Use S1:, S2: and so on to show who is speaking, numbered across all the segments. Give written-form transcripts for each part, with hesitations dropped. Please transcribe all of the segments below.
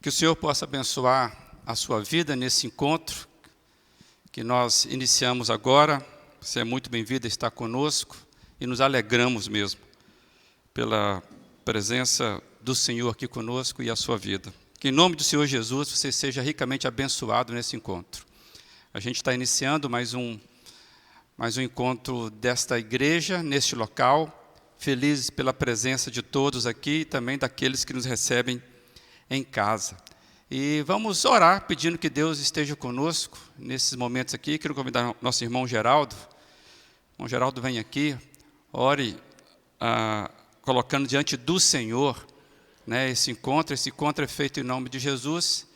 S1: Que o Senhor possa abençoar a sua vida nesse encontro que nós iniciamos agora. Você é muito bem-vindo a estar conosco e nos alegramos mesmo pela presença do Senhor aqui conosco e a sua vida. Que em nome do Senhor Jesus você seja ricamente abençoado nesse encontro. A gente está iniciando mais um encontro desta igreja, neste local. Felizes pela presença de todos aqui e também daqueles que nos recebem em casa. E vamos orar pedindo que Deus esteja conosco nesses momentos aqui. Quero convidar nosso irmão Geraldo. O irmão Geraldo vem aqui, ore colocando diante do Senhor, né, esse encontro. Esse encontro é feito em nome de Jesus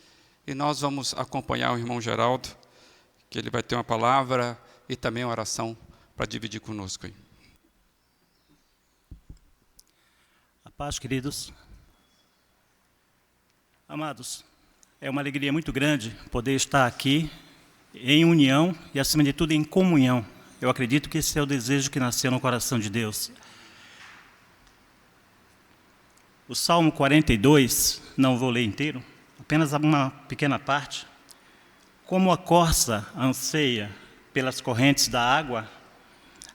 S1: e nós vamos acompanhar o irmão Geraldo, que ele vai ter uma palavra e também uma oração para dividir conosco aí.
S2: A paz, queridos. Amados, é uma alegria muito grande poder estar aqui em união e, acima de tudo, em comunhão. Eu acredito que esse é o desejo que nasceu no coração de Deus. O Salmo 42, não vou ler inteiro, apenas uma pequena parte. Como a corça anseia pelas correntes da água,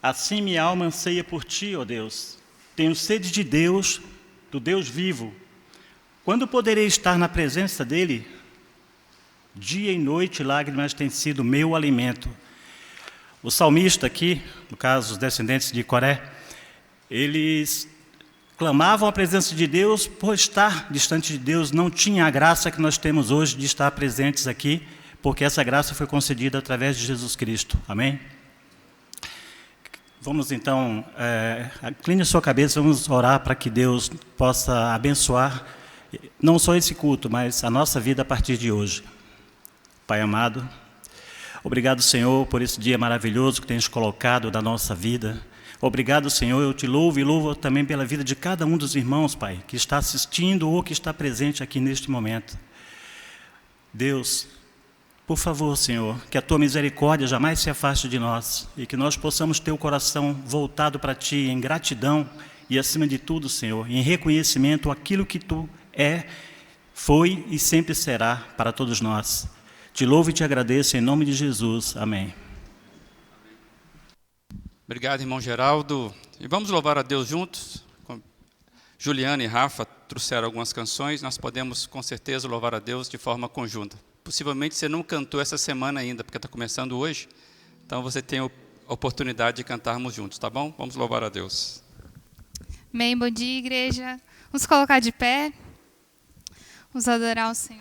S2: assim minha alma anseia por ti, ó Deus. Tenho sede de Deus, do Deus vivo. Quando poderei estar na presença dele? Dia e noite lágrimas têm sido meu alimento. O salmista aqui, no caso os descendentes de Coré, eles clamavam a presença de Deus. Por estar distante de Deus, não tinha a graça que nós temos hoje de estar presentes aqui, porque essa graça foi concedida através de Jesus Cristo. Amém? Vamos então, incline a sua cabeça, vamos orar para que Deus possa abençoar não só esse culto, mas a nossa vida a partir de hoje. Pai amado, obrigado, Senhor, por esse dia maravilhoso que tens colocado na nossa vida. Obrigado, Senhor, eu te louvo e louvo também pela vida de cada um dos irmãos, Pai, que está assistindo ou que está presente aqui neste momento. Deus, por favor, Senhor, que a Tua misericórdia jamais se afaste de nós e que nós possamos ter o coração voltado para Ti em gratidão e, acima de tudo, Senhor, em reconhecimento àquilo que Tu foi e sempre será para todos nós. Te louvo e te agradeço em nome de Jesus. Amém.
S1: Obrigado, irmão Geraldo. E vamos louvar a Deus juntos. Juliana e Rafa trouxeram algumas canções. Nós podemos, com certeza, louvar a Deus de forma conjunta. Possivelmente você não cantou essa semana ainda, porque está começando hoje. Então você tem a oportunidade de cantarmos juntos, tá bom? Vamos louvar a Deus.
S3: Amém, bom dia, igreja. Vamos colocar de pé. Vamos adorar o Senhor.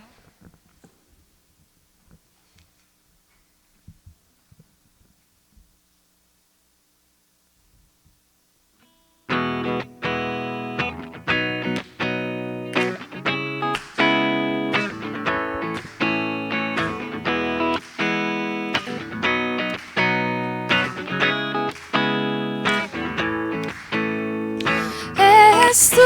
S3: És tu,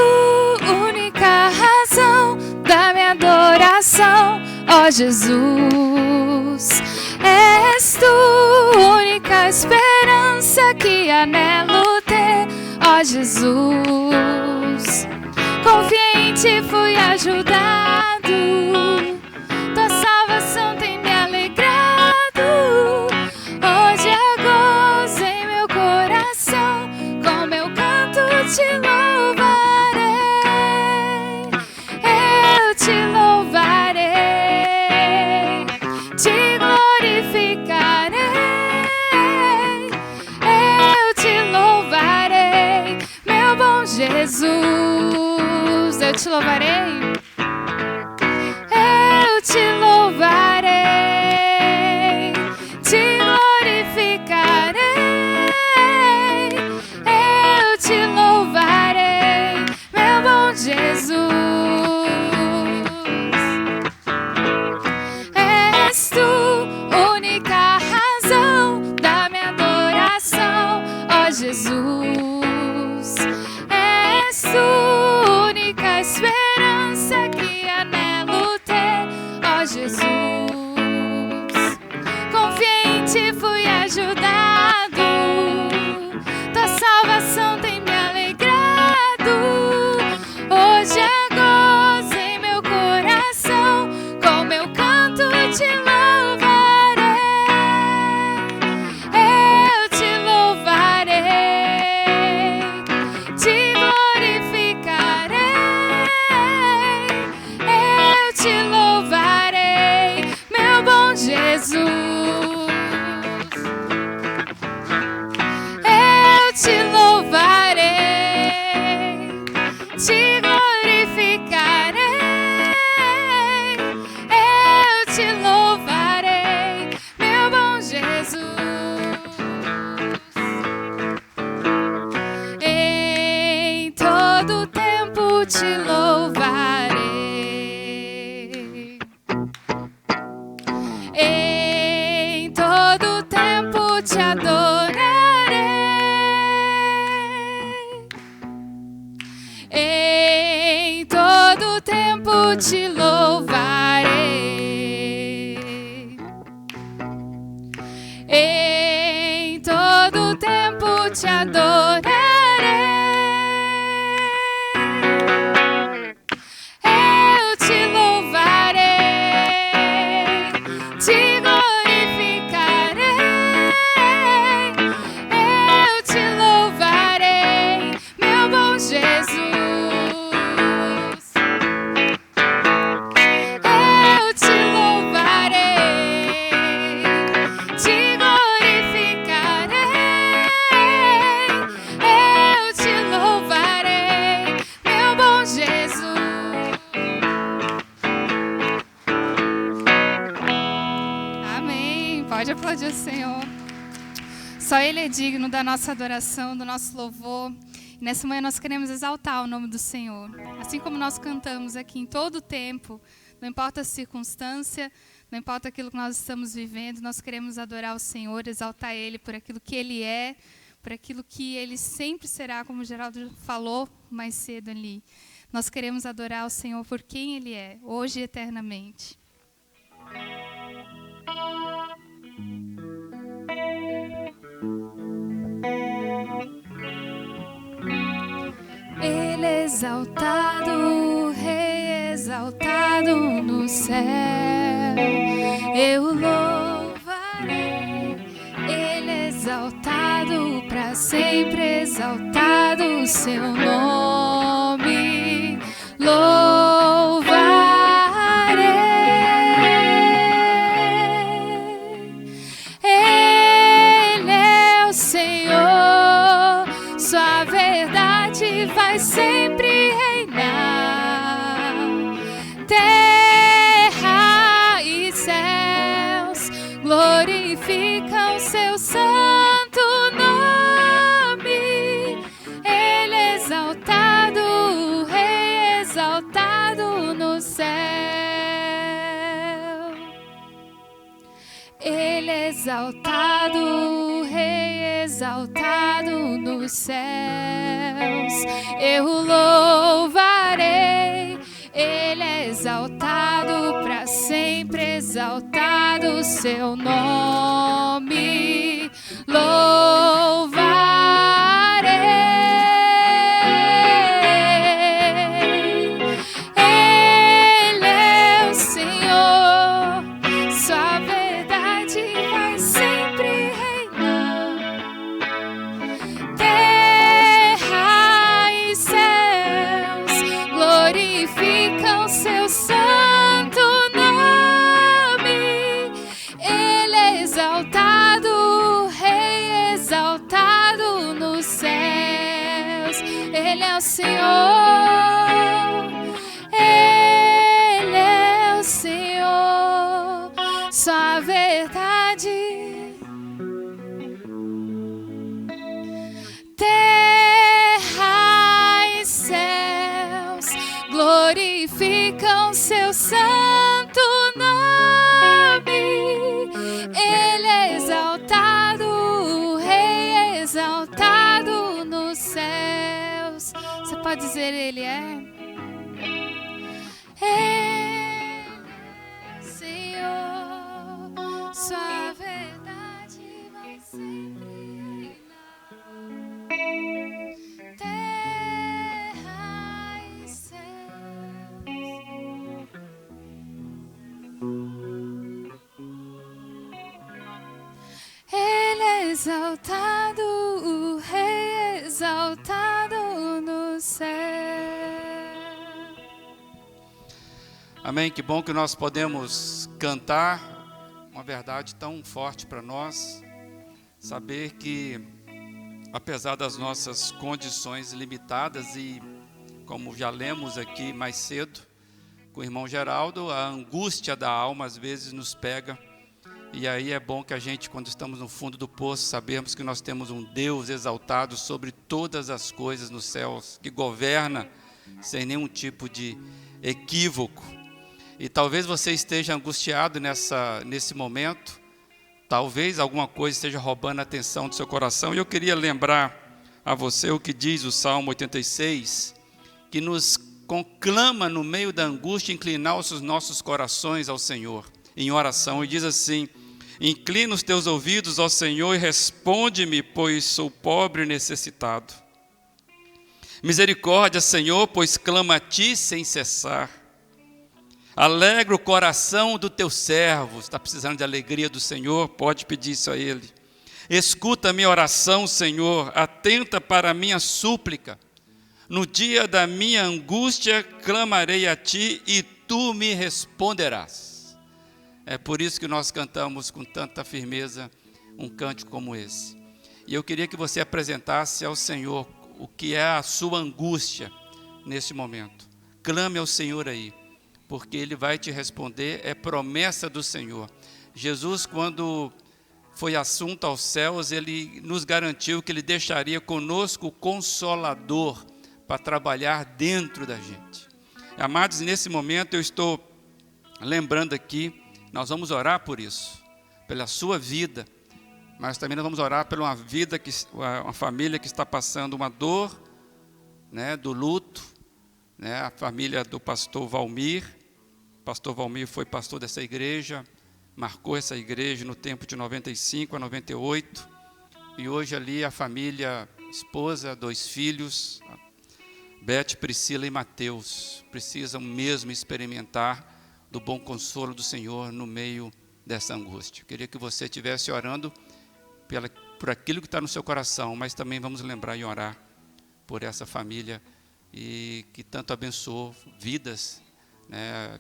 S3: única razão da minha adoração, ó Jesus. És tu, única esperança que anelo ter, ó Jesus. Confiei em ti, fui ajudado, tua salvação tem me alegrado. Hoje há gozo em meu coração, com meu canto te louvarei, eu te louvarei, te glorificarei, eu te louvarei, meu bom Jesus, eu te louvarei, eu te louvarei, te glorificarei, eu te louvarei, meu bom Jesus. És tu, única razão da minha adoração, ó Jesus. És tu, única esperança te louvarei. Em todo tempo te adorarei. Em todo tempo te louvarei. Em todo tempo te adorarei. Eu te louvarei, te glorificarei. Eu te louvarei, meu bom Jesus. Eu te louvarei, te glorificarei. Eu te louvarei, meu bom Jesus. Amém. Pode aplaudir o Senhor. Só Ele é digno da nossa adoração, do nosso louvor. E nessa manhã nós queremos exaltar o nome do Senhor. Assim como nós cantamos aqui em todo o tempo, não importa a circunstância, não importa aquilo que nós estamos vivendo, nós queremos adorar o Senhor, exaltar Ele por aquilo que Ele é, por aquilo que Ele sempre será, como o Geraldo falou mais cedo ali. Nós queremos adorar o Senhor por quem Ele é, hoje e eternamente. Ele é exaltado, Rei exaltado no céu. Eu louvarei. Ele é exaltado, para sempre exaltado o seu nome. Louvarei. Ele é o Senhor, sua verdade vai sempre reinar. Terra e céus glorificam seu santo nome. Ele é exaltado, Rei exaltado no céu. Ele é exaltado, Rei exaltado nos céus. Eu louvarei. Ele é exaltado, para sempre exaltado o seu nome. Louvarei. Ele é o Senhor, sua verdade vai sempre reinar. Terra e céus glorificam seu santo nome. Ele é exaltado, Rei exaltado nos céus. Ele é o Senhor, Ele é o Senhor, sua verdade. Terra e céus glorificam seu santo nome. Ele é exaltado, Rei exaltado nos céus. Você pode dizer, Ele é? Ele é o Senhor, sua verdade vai sempre reinar. Terra e céus. Ele é exaltado, o Rei exaltado no céu.
S1: Amém, que bom que nós podemos cantar uma verdade tão forte para nós, saber que apesar das nossas condições limitadas e como já lemos aqui mais cedo com o irmão Geraldo, a angústia da alma às vezes nos pega, e aí é bom que a gente, quando estamos no fundo do poço, sabemos que nós temos um Deus exaltado sobre todas as coisas nos céus, que governa sem nenhum tipo de equívoco. E talvez você esteja angustiado nesse momento, talvez alguma coisa esteja roubando a atenção do seu coração. E eu queria lembrar a você o que diz o Salmo 86, que nos conclama no meio da angústia inclinar os nossos corações ao Senhor em oração. E diz assim: inclina os teus ouvidos ao Senhor e responde-me, pois sou pobre e necessitado. Misericórdia, Senhor, pois clamo a ti sem cessar. Alegra o coração do teu servo. Está precisando de alegria do Senhor? Pode pedir isso a Ele. Escuta a minha oração, Senhor, atenta para a minha súplica. No dia da minha angústia, clamarei a ti e tu me responderás. É por isso que nós cantamos com tanta firmeza um cântico como esse. E eu queria que você apresentasse ao Senhor o que é a sua angústia neste momento. Clame ao Senhor aí, porque Ele vai te responder, é promessa do Senhor. Jesus, quando foi assunto aos céus, Ele nos garantiu que Ele deixaria conosco o Consolador para trabalhar dentro da gente. Amados, nesse momento eu estou lembrando aqui, nós vamos orar por isso, pela sua vida, mas também nós vamos orar por uma família que está passando uma dor, né, do luto, né, a família do pastor Valmir. O pastor Valmir foi pastor dessa igreja, marcou essa igreja no tempo de 95 a 98, e hoje ali a família, esposa, 2 filhos, Beth, Priscila e Mateus, precisam mesmo experimentar do bom consolo do Senhor no meio dessa angústia. Eu queria que você estivesse orando por aquilo que está no seu coração, mas também vamos lembrar e orar por essa família e que tanto abençoou vidas, né,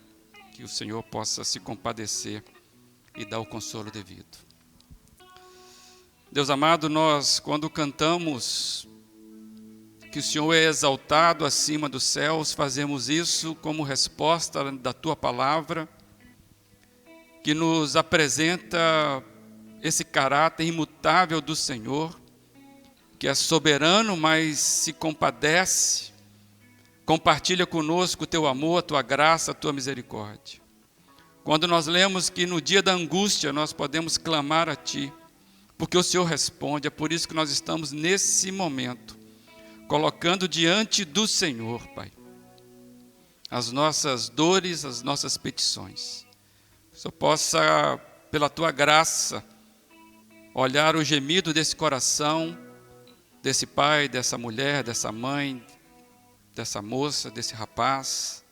S1: que o Senhor possa se compadecer e dar o consolo devido. Deus amado, nós quando cantamos que o Senhor é exaltado acima dos céus, fazemos isso como resposta da Tua palavra, que nos apresenta esse caráter imutável do Senhor, que é soberano, mas se compadece, compartilha conosco o Teu amor, a Tua graça, a Tua misericórdia. Quando nós lemos que no dia da angústia nós podemos clamar a Ti, porque o Senhor responde, é por isso que nós estamos nesse momento, colocando diante do Senhor, Pai, as nossas dores, as nossas petições. Que o Senhor possa, pela Tua graça, olhar o gemido desse coração, desse pai, dessa mulher, dessa mãe, dessa moça, desse rapaz.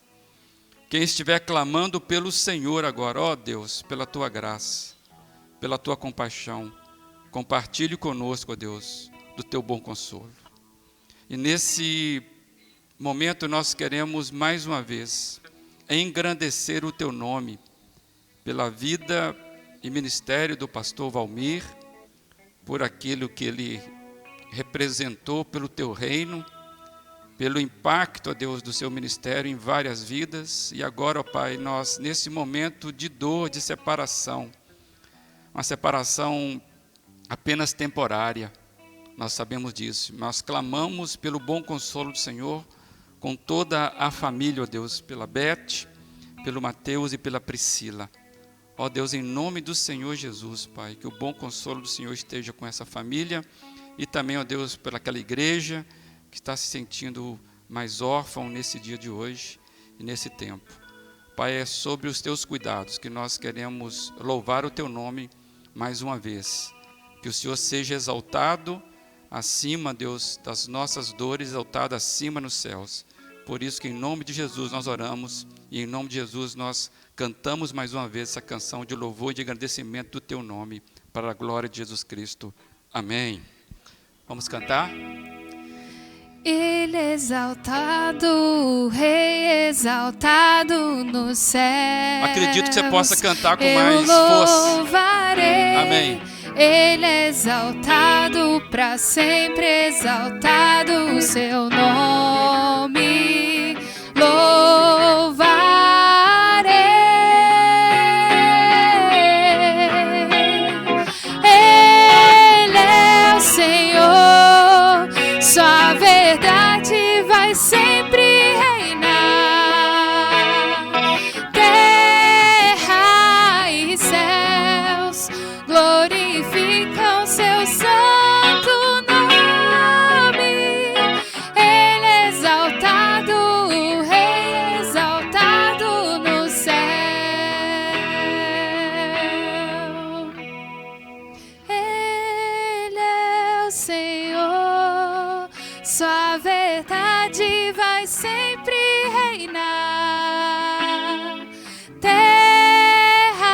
S1: Quem estiver clamando pelo Senhor agora, ó Deus, pela Tua graça, pela Tua compaixão, compartilhe conosco, ó Deus, do Teu bom consolo. E nesse momento nós queremos mais uma vez engrandecer o Teu nome pela vida e ministério do pastor Valmir, por aquilo que ele representou pelo Teu reino, pelo impacto, ó Deus, do seu ministério em várias vidas. E agora, ó Pai, nós nesse momento de dor, de separação, uma separação apenas temporária, nós sabemos disso, nós clamamos pelo bom consolo do Senhor com toda a família, ó Deus, pela Beth, pelo Mateus e pela Priscila. Ó Deus, em nome do Senhor Jesus, Pai, que o bom consolo do Senhor esteja com essa família e também, ó Deus, pelaquela igreja que está se sentindo mais órfão nesse dia de hoje e nesse tempo. Pai, é sobre os Teus cuidados que nós queremos louvar o Teu nome mais uma vez. Que o Senhor seja exaltado acima, Deus, das nossas dores, exaltado acima nos céus. Por isso que em nome de Jesus nós oramos e em nome de Jesus nós cantamos mais uma vez essa canção de louvor e de agradecimento do Teu nome, para a glória de Jesus Cristo. Amém. Vamos cantar?
S3: Ele é exaltado, o Rei exaltado no céu.
S1: Acredito que você possa cantar com mais força.
S3: Louvarei.
S1: Amém.
S3: Ele é exaltado, para sempre exaltado o seu nome. Louvarei. Ele é o Senhor, sua verdade vai sempre verdade vai sempre reinar. Terra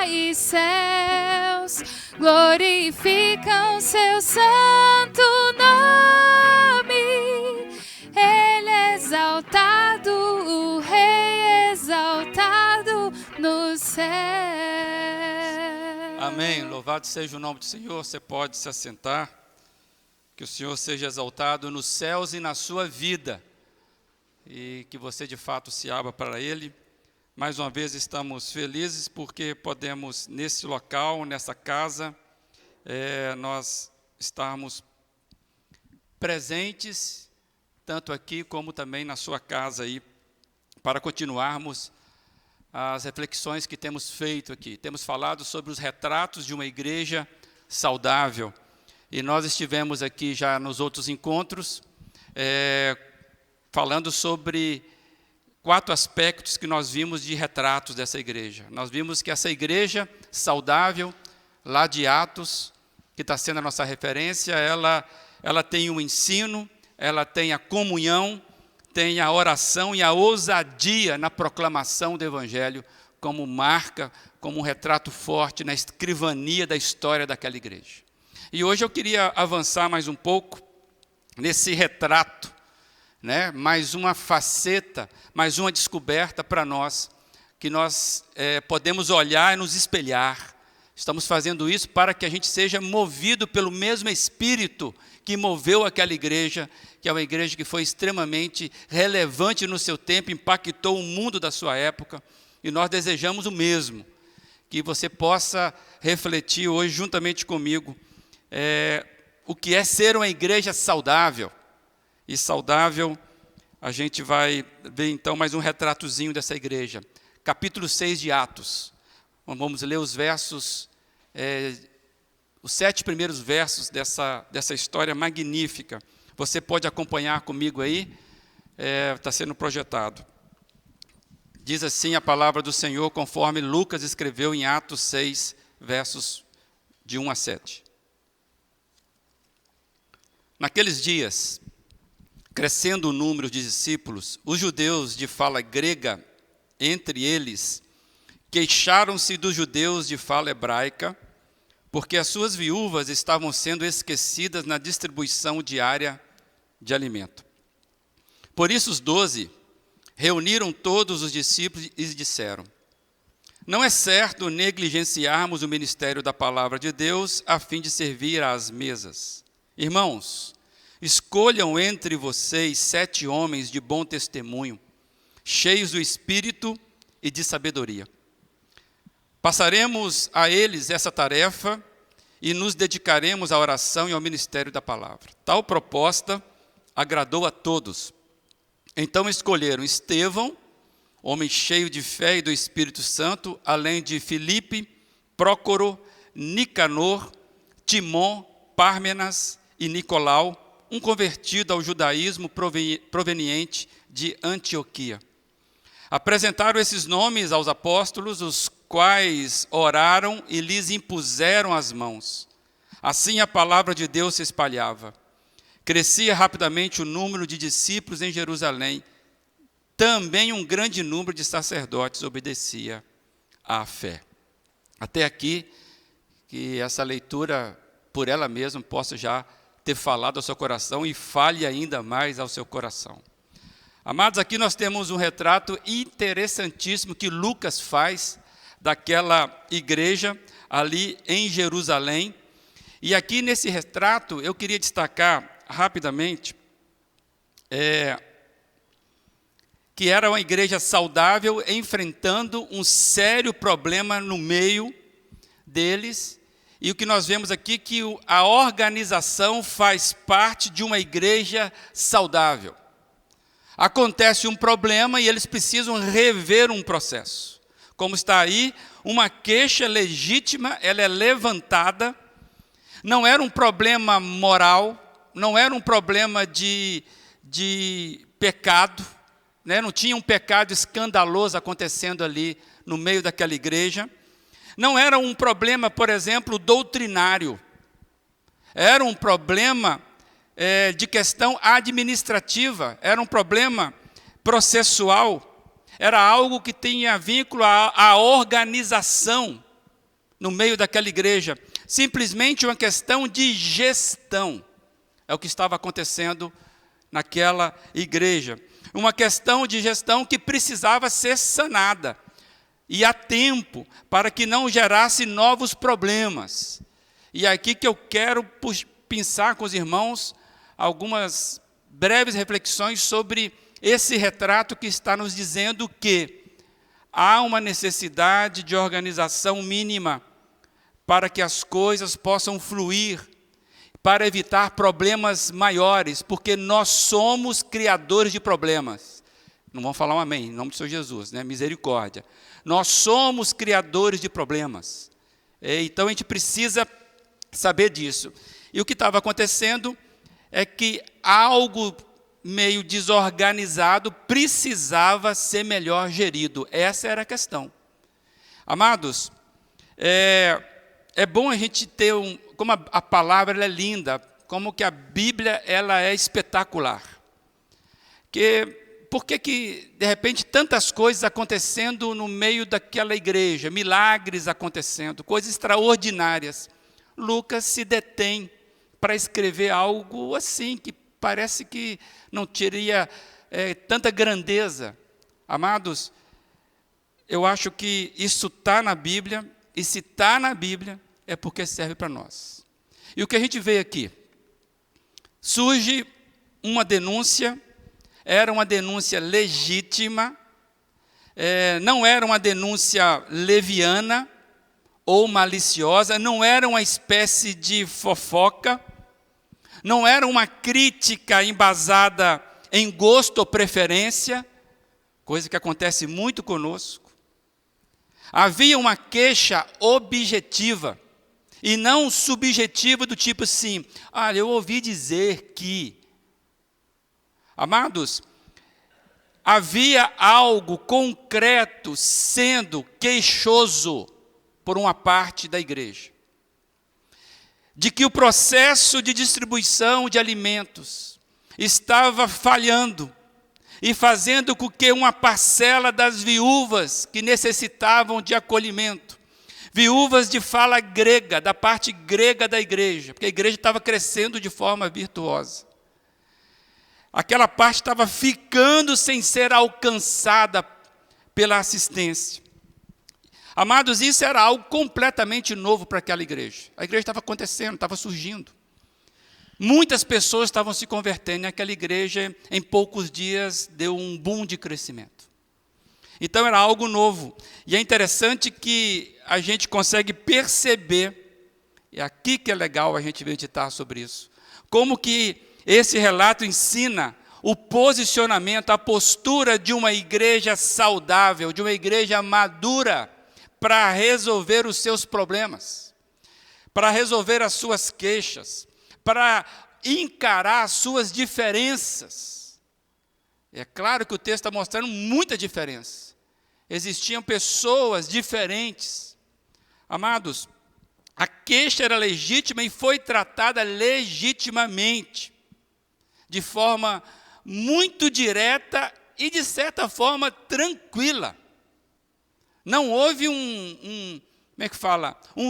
S3: e céus glorificam seu santo nome. Ele é exaltado, o Rei exaltado no céu.
S1: Amém. Louvado seja o nome do Senhor. Você pode se assentar. Que o Senhor seja exaltado nos céus e na sua vida. E que você de fato se abra para Ele. Mais uma vez estamos felizes porque podemos nesse local, nessa casa, nós estarmos presentes, tanto aqui como também na sua casa aí, para continuarmos as reflexões que temos feito aqui. Temos falado sobre os retratos de uma igreja saudável. E nós estivemos aqui já nos outros encontros, falando sobre 4 aspectos que nós vimos de retratos dessa igreja. Nós vimos que essa igreja saudável, lá de Atos, que está sendo a nossa referência, ela tem o ensino, ela tem a comunhão, tem a oração e a ousadia na proclamação do Evangelho, como marca, como um retrato forte na escrivania da história daquela igreja. E hoje eu queria avançar mais um pouco nesse retrato, mais uma faceta, mais uma descoberta para nós, que nós podemos olhar e nos espelhar. Estamos fazendo isso para que a gente seja movido pelo mesmo Espírito que moveu aquela igreja, que é uma igreja que foi extremamente relevante no seu tempo, impactou o mundo da sua época, e nós desejamos o mesmo, que você possa refletir hoje juntamente comigo o que é ser uma igreja saudável. E saudável, a gente vai ver então mais um retratozinho dessa igreja. Capítulo 6 de Atos. Vamos ler os versos, os 7 primeiros versos dessa história magnífica. Você pode acompanhar comigo aí, está sendo projetado. Diz assim a palavra do Senhor, conforme Lucas escreveu em Atos 6, versos de 1 a 7. Naqueles dias, crescendo o número de discípulos, os judeus de fala grega, entre eles, queixaram-se dos judeus de fala hebraica, porque as suas viúvas estavam sendo esquecidas na distribuição diária de alimento. Por isso os 12 reuniram todos os discípulos e disseram: não é certo negligenciarmos o ministério da palavra de Deus a fim de servir às mesas. Irmãos, escolham entre vocês 7 homens de bom testemunho, cheios do Espírito e de sabedoria. Passaremos a eles essa tarefa e nos dedicaremos à oração e ao ministério da palavra. Tal proposta agradou a todos. Então escolheram Estevão, homem cheio de fé e do Espírito Santo, além de Filipe, Prócoro, Nicanor, Timon, Pármenas e Nicolau, um convertido ao judaísmo proveniente de Antioquia. Apresentaram esses nomes aos apóstolos, os quais oraram e lhes impuseram as mãos. Assim a palavra de Deus se espalhava. Crescia rapidamente o número de discípulos em Jerusalém. Também um grande número de sacerdotes obedecia à fé. Até aqui, que essa leitura, por ela mesma, possa já ter falado ao seu coração e fale ainda mais ao seu coração. Amados, aqui nós temos um retrato interessantíssimo que Lucas faz daquela igreja ali em Jerusalém. E aqui nesse retrato eu queria destacar rapidamente que era uma igreja saudável enfrentando um sério problema no meio deles. E o que nós vemos aqui é que a organização faz parte de uma igreja saudável. Acontece um problema e eles precisam rever um processo. Como está aí, uma queixa legítima, ela é levantada. Não era um problema moral, não era um problema de pecado, não tinha um pecado escandaloso acontecendo ali no meio daquela igreja. Não era um problema, por exemplo, doutrinário. Era um problema de questão administrativa, era um problema processual, era algo que tinha vínculo à organização no meio daquela igreja. Simplesmente uma questão de gestão. É o que estava acontecendo naquela igreja. Uma questão de gestão que precisava ser sanada. E a tempo, para que não gerasse novos problemas. E é aqui que eu quero pensar com os irmãos algumas breves reflexões sobre esse retrato que está nos dizendo que há uma necessidade de organização mínima para que as coisas possam fluir, para evitar problemas maiores, porque nós somos criadores de problemas. Não vão falar um amém, em nome do Senhor Jesus, né? Misericórdia. Nós somos criadores de problemas. Então a gente precisa saber disso. E o que estava acontecendo é que algo meio desorganizado precisava ser melhor gerido. Essa era a questão. Amados, é bom a gente ter como a palavra ela é linda, como que a Bíblia ela é espetacular. Por que, de repente, tantas coisas acontecendo no meio daquela igreja, milagres acontecendo, coisas extraordinárias. Lucas se detém para escrever algo assim, que parece que não teria tanta grandeza. Amados, eu acho que isso está na Bíblia, e se está na Bíblia, é porque serve para nós. E o que a gente vê aqui? Surge uma denúncia, era uma denúncia legítima, não era uma denúncia leviana ou maliciosa, não era uma espécie de fofoca, não era uma crítica embasada em gosto ou preferência, coisa que acontece muito conosco. Havia uma queixa objetiva e não subjetiva do tipo assim, olha, eu ouvi dizer que. Amados, havia algo concreto sendo queixoso por uma parte da igreja. De que o processo de distribuição de alimentos estava falhando e fazendo com que uma parcela das viúvas que necessitavam de acolhimento, viúvas de fala grega, da parte grega da igreja, porque a igreja estava crescendo de forma virtuosa. Aquela parte estava ficando sem ser alcançada pela assistência. Amados, isso era algo completamente novo para aquela igreja. A igreja estava acontecendo, estava surgindo. Muitas pessoas estavam se convertendo, e aquela igreja, em poucos dias, deu um boom de crescimento. Então, era algo novo. E é interessante que a gente consegue perceber, e aqui que é legal a gente meditar sobre isso, como que esse relato ensina o posicionamento, a postura de uma igreja saudável, de uma igreja madura, para resolver os seus problemas, para resolver as suas queixas, para encarar as suas diferenças. É claro que o texto está mostrando muita diferença. Existiam pessoas diferentes. Amados, a queixa era legítima e foi tratada legitimamente, de forma muito direta e, de certa forma, tranquila. Não houve um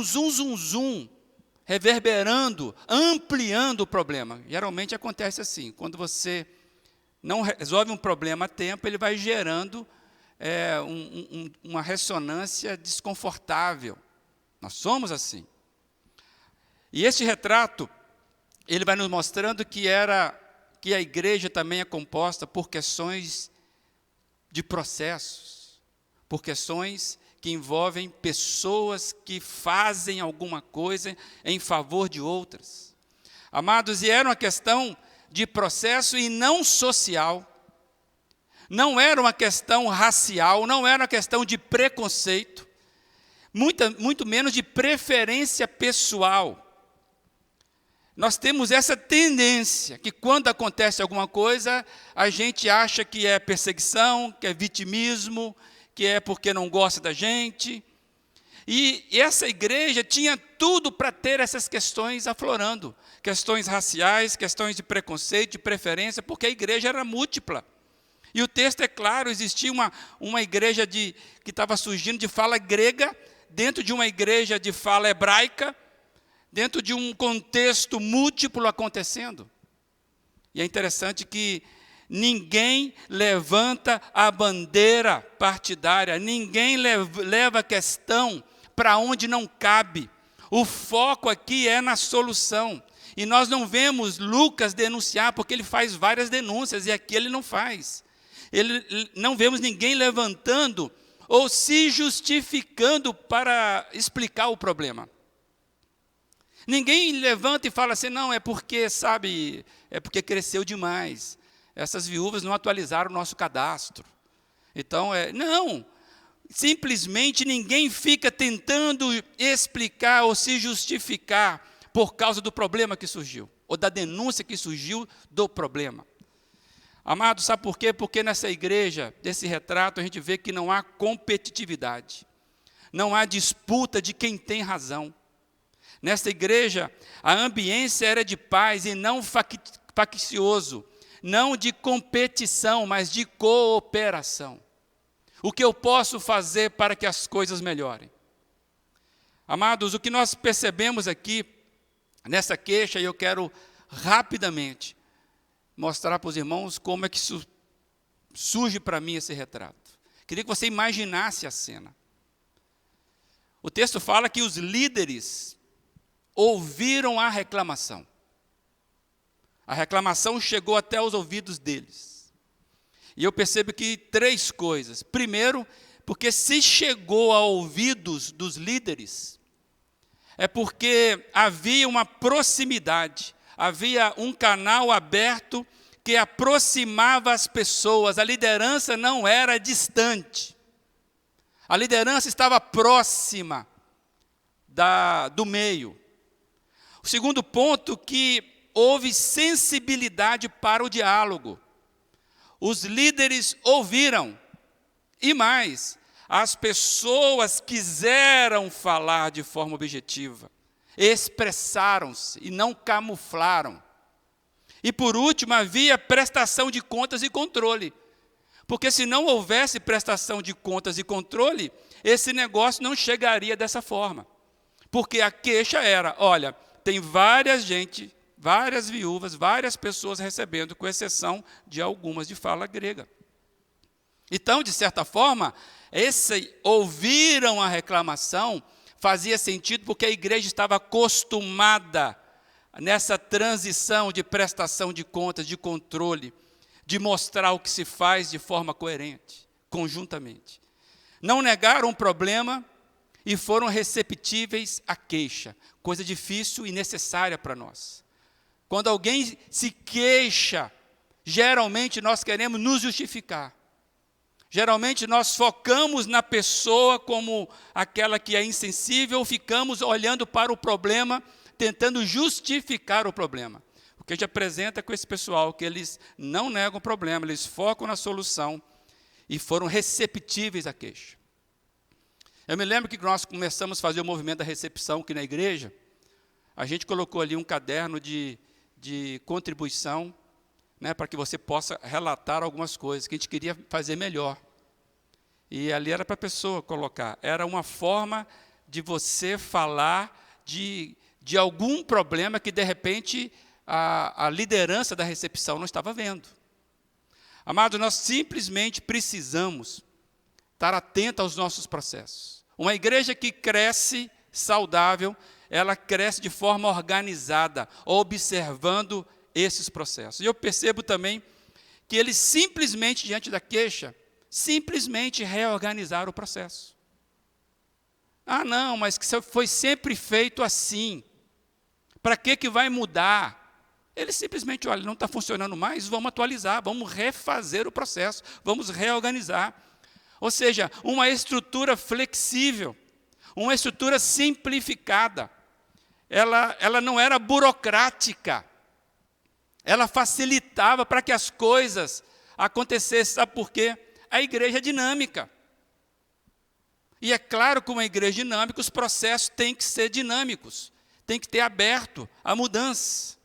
S1: zum, reverberando, ampliando o problema. Geralmente acontece assim, quando você não resolve um problema a tempo, ele vai gerando uma ressonância desconfortável. Nós somos assim. E esse retrato, ele vai nos mostrando que a igreja também é composta por questões de processos, por questões que envolvem pessoas que fazem alguma coisa em favor de outras. Amados, e era uma questão de processo e não social. Não era uma questão racial, não era uma questão de preconceito, muito menos de preferência pessoal. Nós temos essa tendência, que quando acontece alguma coisa, a gente acha que é perseguição, que é vitimismo, que é porque não gosta da gente. E essa igreja tinha tudo para ter essas questões aflorando. Questões raciais, questões de preconceito, de preferência, porque a igreja era múltipla. E o texto é claro, existia uma igreja que estava surgindo de fala grega, dentro de uma igreja de fala hebraica, dentro de um contexto múltiplo acontecendo. E é interessante que ninguém levanta a bandeira partidária, ninguém leva a questão para onde não cabe. O foco aqui é na solução. E nós não vemos Lucas denunciar, porque ele faz várias denúncias, e aqui ele não faz. Não vemos ninguém levantando ou se justificando para explicar o problema. Ninguém levanta e fala assim, não, é porque cresceu demais. Essas viúvas não atualizaram o nosso cadastro. Então, não. Simplesmente ninguém fica tentando explicar ou se justificar por causa do problema que surgiu, ou da denúncia que surgiu do problema. Amado, sabe por quê? Porque nessa igreja, desse retrato, a gente vê que não há competitividade. Não há disputa de quem tem razão. Nessa igreja, a ambiência era de paz e não faccioso. Não de competição, mas de cooperação. O que eu posso fazer para que as coisas melhorem? Amados, o que nós percebemos aqui, nessa queixa, e eu quero rapidamente mostrar para os irmãos como é que surge para mim esse retrato. Queria que você imaginasse a cena. O texto fala que os líderes ouviram a reclamação. A reclamação chegou até os ouvidos deles. E eu percebo que 3 coisas. Primeiro, porque se chegou a ouvidos dos líderes, é porque havia uma proximidade, havia um canal aberto que aproximava as pessoas. A liderança não era distante. A liderança estava próxima do meio. O segundo ponto, que houve sensibilidade para o diálogo. Os líderes ouviram. E mais, as pessoas quiseram falar de forma objetiva. Expressaram-se e não camuflaram. E por último, havia prestação de contas e controle. Porque se não houvesse prestação de contas e controle, esse negócio não chegaria dessa forma. Porque a queixa era, olha, tem várias viúvas, várias pessoas recebendo, com exceção de algumas de fala grega. Então, de certa forma, ouviram a reclamação, fazia sentido porque a igreja estava acostumada nessa transição de prestação de contas, de controle, de mostrar o que se faz de forma coerente, conjuntamente. Não negaram um problema e foram receptíveis à queixa, coisa difícil e necessária para nós. Quando alguém se queixa, geralmente nós queremos nos justificar. Geralmente nós focamos na pessoa como aquela que é insensível, ou ficamos olhando para o problema, tentando justificar o problema. O que a gente apresenta com esse pessoal, que eles não negam o problema, eles focam na solução e foram receptíveis à queixa. Eu me lembro que nós começamos a fazer o movimento da recepção aqui na igreja, a gente colocou ali um caderno de contribuição, né, para que você possa relatar algumas coisas que a gente queria fazer melhor. E ali era para a pessoa colocar. Era uma forma de você falar de algum problema que, de repente, a liderança da recepção não estava vendo. Amado, nós simplesmente precisamos estar atento aos nossos processos. Uma igreja que cresce saudável, ela cresce de forma organizada, observando esses processos. E eu percebo também que eles simplesmente, diante da queixa, simplesmente reorganizaram o processo. Ah, não, mas que foi sempre feito assim. Para que vai mudar? Eles simplesmente, olha, não está funcionando mais, vamos atualizar, vamos refazer o processo, vamos reorganizar. Ou seja, uma estrutura flexível, uma estrutura simplificada. Ela não era burocrática. Ela facilitava para que as coisas acontecessem. Sabe por quê? A igreja é dinâmica. E é claro que uma igreja dinâmica, os processos têm que ser dinâmicos, tem que ter aberto a mudança.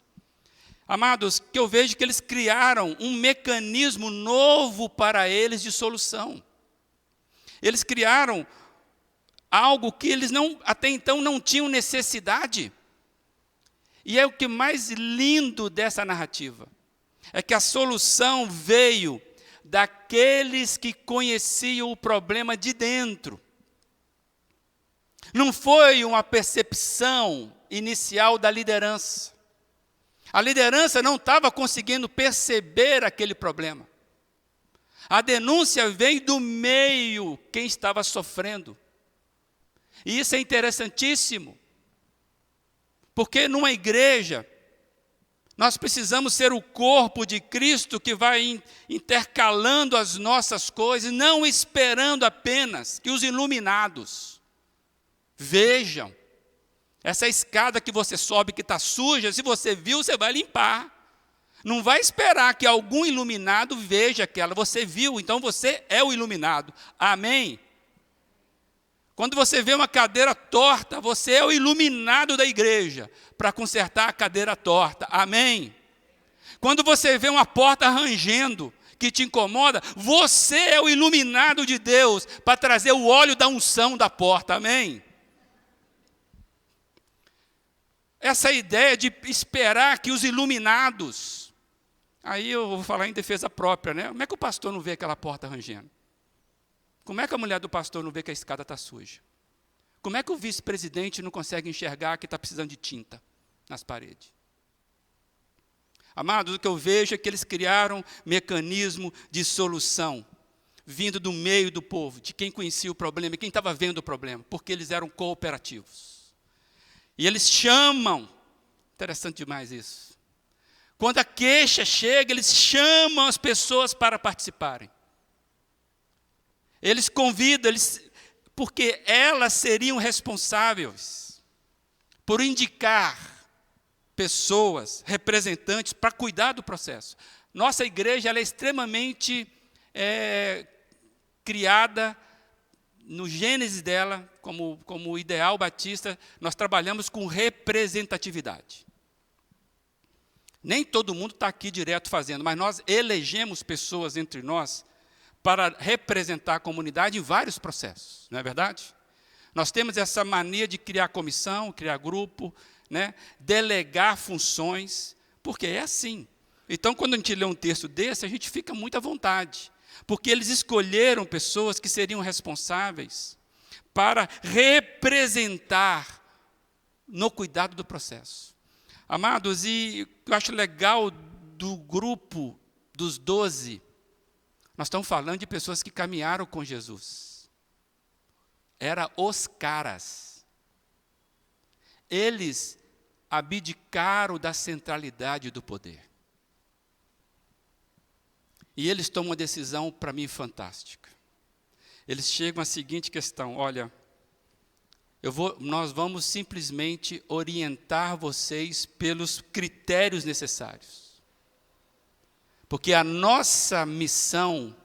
S1: Amados, que eu vejo que eles criaram um mecanismo novo para eles de solução. Eles criaram algo que eles até então não tinham necessidade. E é o que mais lindo dessa narrativa. É que a solução veio daqueles que conheciam o problema de dentro. Não foi uma percepção inicial da liderança. A liderança não estava conseguindo perceber aquele problema. A denúncia veio do meio, quem estava sofrendo. E isso é interessantíssimo. Porque numa igreja, nós precisamos ser o corpo de Cristo que vai intercalando as nossas coisas, não esperando apenas que os iluminados vejam. Essa escada que você sobe que está suja, se você viu, você vai limpar. Não vai esperar que algum iluminado veja aquela. Você viu, então você é o iluminado. Amém? Quando você vê uma cadeira torta, você é o iluminado da igreja para consertar a cadeira torta. Amém? Quando você vê uma porta rangendo que te incomoda, você é o iluminado de Deus para trazer o óleo da unção da porta. Amém? Essa ideia de esperar que os iluminados, aí eu vou falar em defesa própria, né? Como é que o pastor não vê aquela porta rangendo? Como é que a mulher do pastor não vê que a escada está suja? Como é que o vice-presidente não consegue enxergar que está precisando de tinta nas paredes? Amados, o que eu vejo é que eles criaram mecanismo de solução, vindo do meio do povo, de quem conhecia o problema e quem estava vendo o problema, porque eles eram cooperativos. E eles chamam, interessante demais isso. Quando a queixa chega, eles chamam as pessoas para participarem. Eles convidam, porque elas seriam responsáveis por indicar pessoas, representantes, para cuidar do processo. Nossa igreja ela é extremamente criada, no gênese dela, como ideal batista, nós trabalhamos com representatividade. Nem todo mundo está aqui direto fazendo, mas nós elegemos pessoas entre nós para representar a comunidade em vários processos, não é verdade? Nós temos essa mania de criar comissão, criar grupo, né? Delegar funções, porque é assim. Então, quando a gente lê um texto desse, a gente fica muito à vontade, porque eles escolheram pessoas que seriam responsáveis para representar no cuidado do processo. Amados, e eu acho legal do grupo dos 12, nós estamos falando de pessoas que caminharam com Jesus. Era os caras. Eles abdicaram da centralidade do poder. E eles tomam uma decisão, para mim, fantástica. Eles chegam à seguinte questão: olha, nós vamos simplesmente orientar vocês pelos critérios necessários. Porque a nossa missão